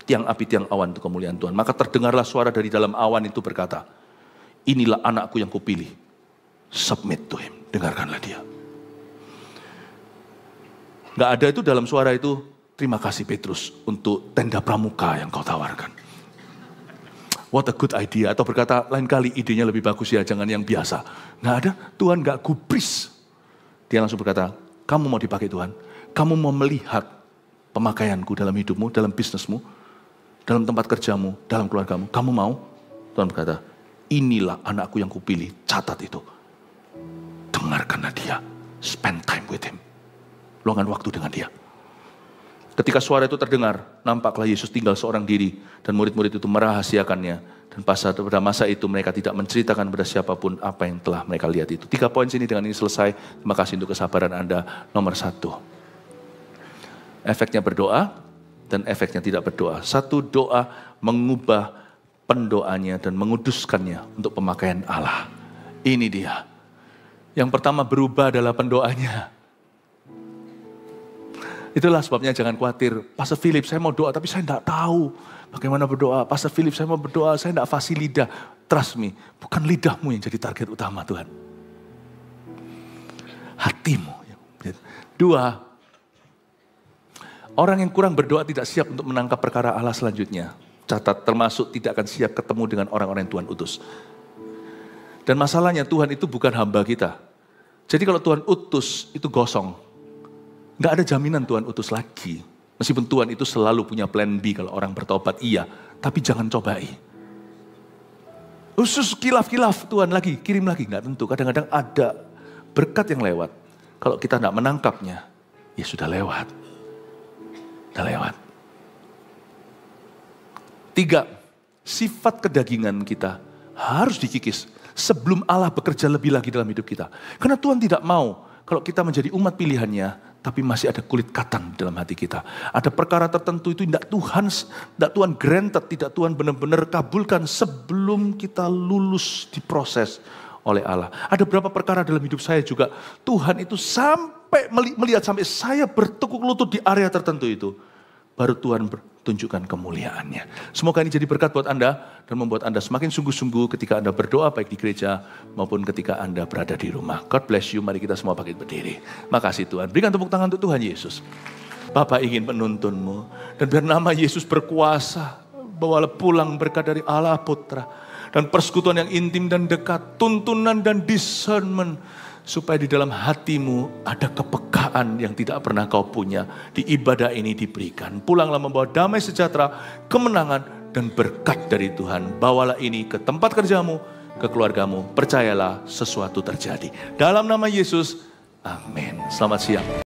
Tiang api, tiang awan itu kemuliaan Tuhan. Maka terdengarlah suara dari dalam awan itu berkata, inilah anakku yang kupilih. Submit to him. Dengarkanlah dia. Gak ada itu dalam suara itu, terima kasih Petrus untuk tenda pramuka yang kau tawarkan. What a good idea. Atau berkata, lain kali idenya lebih bagus ya, jangan yang biasa. Gak ada, Tuhan gak gubris. Dia langsung berkata, kamu mau dipakai Tuhan. Kamu mau melihat pemakaianku dalam hidupmu, dalam bisnismu, dalam tempat kerjamu, dalam keluargamu. Kamu mau? Tuhan berkata, inilah anakku yang kupilih. Catat itu. Dengarkanlah dia. Spend time with him. Luangkan waktu dengan dia. Ketika suara itu terdengar, nampaklah Yesus tinggal seorang diri. Dan murid-murid itu merahasiakannya. Dan pada masa itu mereka tidak menceritakan kepada siapapun apa yang telah mereka lihat itu. 3 poin sini, dengan ini selesai. Terima kasih untuk kesabaran Anda. Nomor 1. Efeknya berdoa dan efeknya tidak berdoa. 1, doa mengubah pendoanya dan menguduskannya untuk pemakaian Allah. Ini dia. Yang pertama berubah adalah pendoanya. Itulah sebabnya jangan khawatir. Pastor Philip, saya mau doa tapi saya tidak tahu bagaimana berdoa. Pastor Philip, saya mau berdoa, saya tidak fasih lidah. Trust me, bukan lidahmu yang jadi target utama Tuhan. Hatimu. 2, orang yang kurang berdoa tidak siap untuk menangkap perkara Allah selanjutnya. Catat, termasuk tidak akan siap ketemu dengan orang-orang yang Tuhan utus. Dan masalahnya Tuhan itu bukan hamba kita. Jadi kalau Tuhan utus, itu gosong. Nggak ada jaminan Tuhan utus lagi. Meskipun Tuhan itu selalu punya plan B kalau orang bertobat, iya. Tapi jangan cobai. Khusus kilaf-kilaf, Tuhan lagi, kirim lagi. Nggak tentu, kadang-kadang ada berkat yang lewat. Kalau kita nggak menangkapnya, ya sudah lewat. Sudah lewat. 3, sifat kedagingan kita harus dikikis sebelum Allah bekerja lebih lagi dalam hidup kita. Karena Tuhan tidak mau kalau kita menjadi umat pilihannya, tapi masih ada kulit katan dalam hati kita. Ada perkara tertentu itu tidak Tuhan granted, tidak Tuhan benar-benar kabulkan sebelum kita lulus diproses oleh Allah. Ada beberapa perkara dalam hidup saya juga, Tuhan itu sampai melihat sampai saya bertekuk lutut di area tertentu itu. Baru Tuhan tunjukkan kemuliaannya. Semoga ini jadi berkat buat Anda dan membuat Anda semakin sungguh-sungguh ketika Anda berdoa baik di gereja maupun ketika Anda berada di rumah. God bless you, mari kita semua bangkit berdiri. Makasih Tuhan, berikan tepuk tangan untuk Tuhan Yesus. Bapa ingin menuntunmu dan biar nama Yesus berkuasa. Bawalah pulang berkat dari Allah Putra dan persekutuan yang intim dan dekat, tuntunan dan discernment. Supaya di dalam hatimu ada kepekaan yang tidak pernah kau punya. Di ibadah ini diberikan. Pulanglah membawa damai sejahtera, kemenangan dan berkat dari Tuhan. Bawalah ini ke tempat kerjamu, ke keluargamu. Percayalah sesuatu terjadi. Dalam nama Yesus, amin. Selamat siang.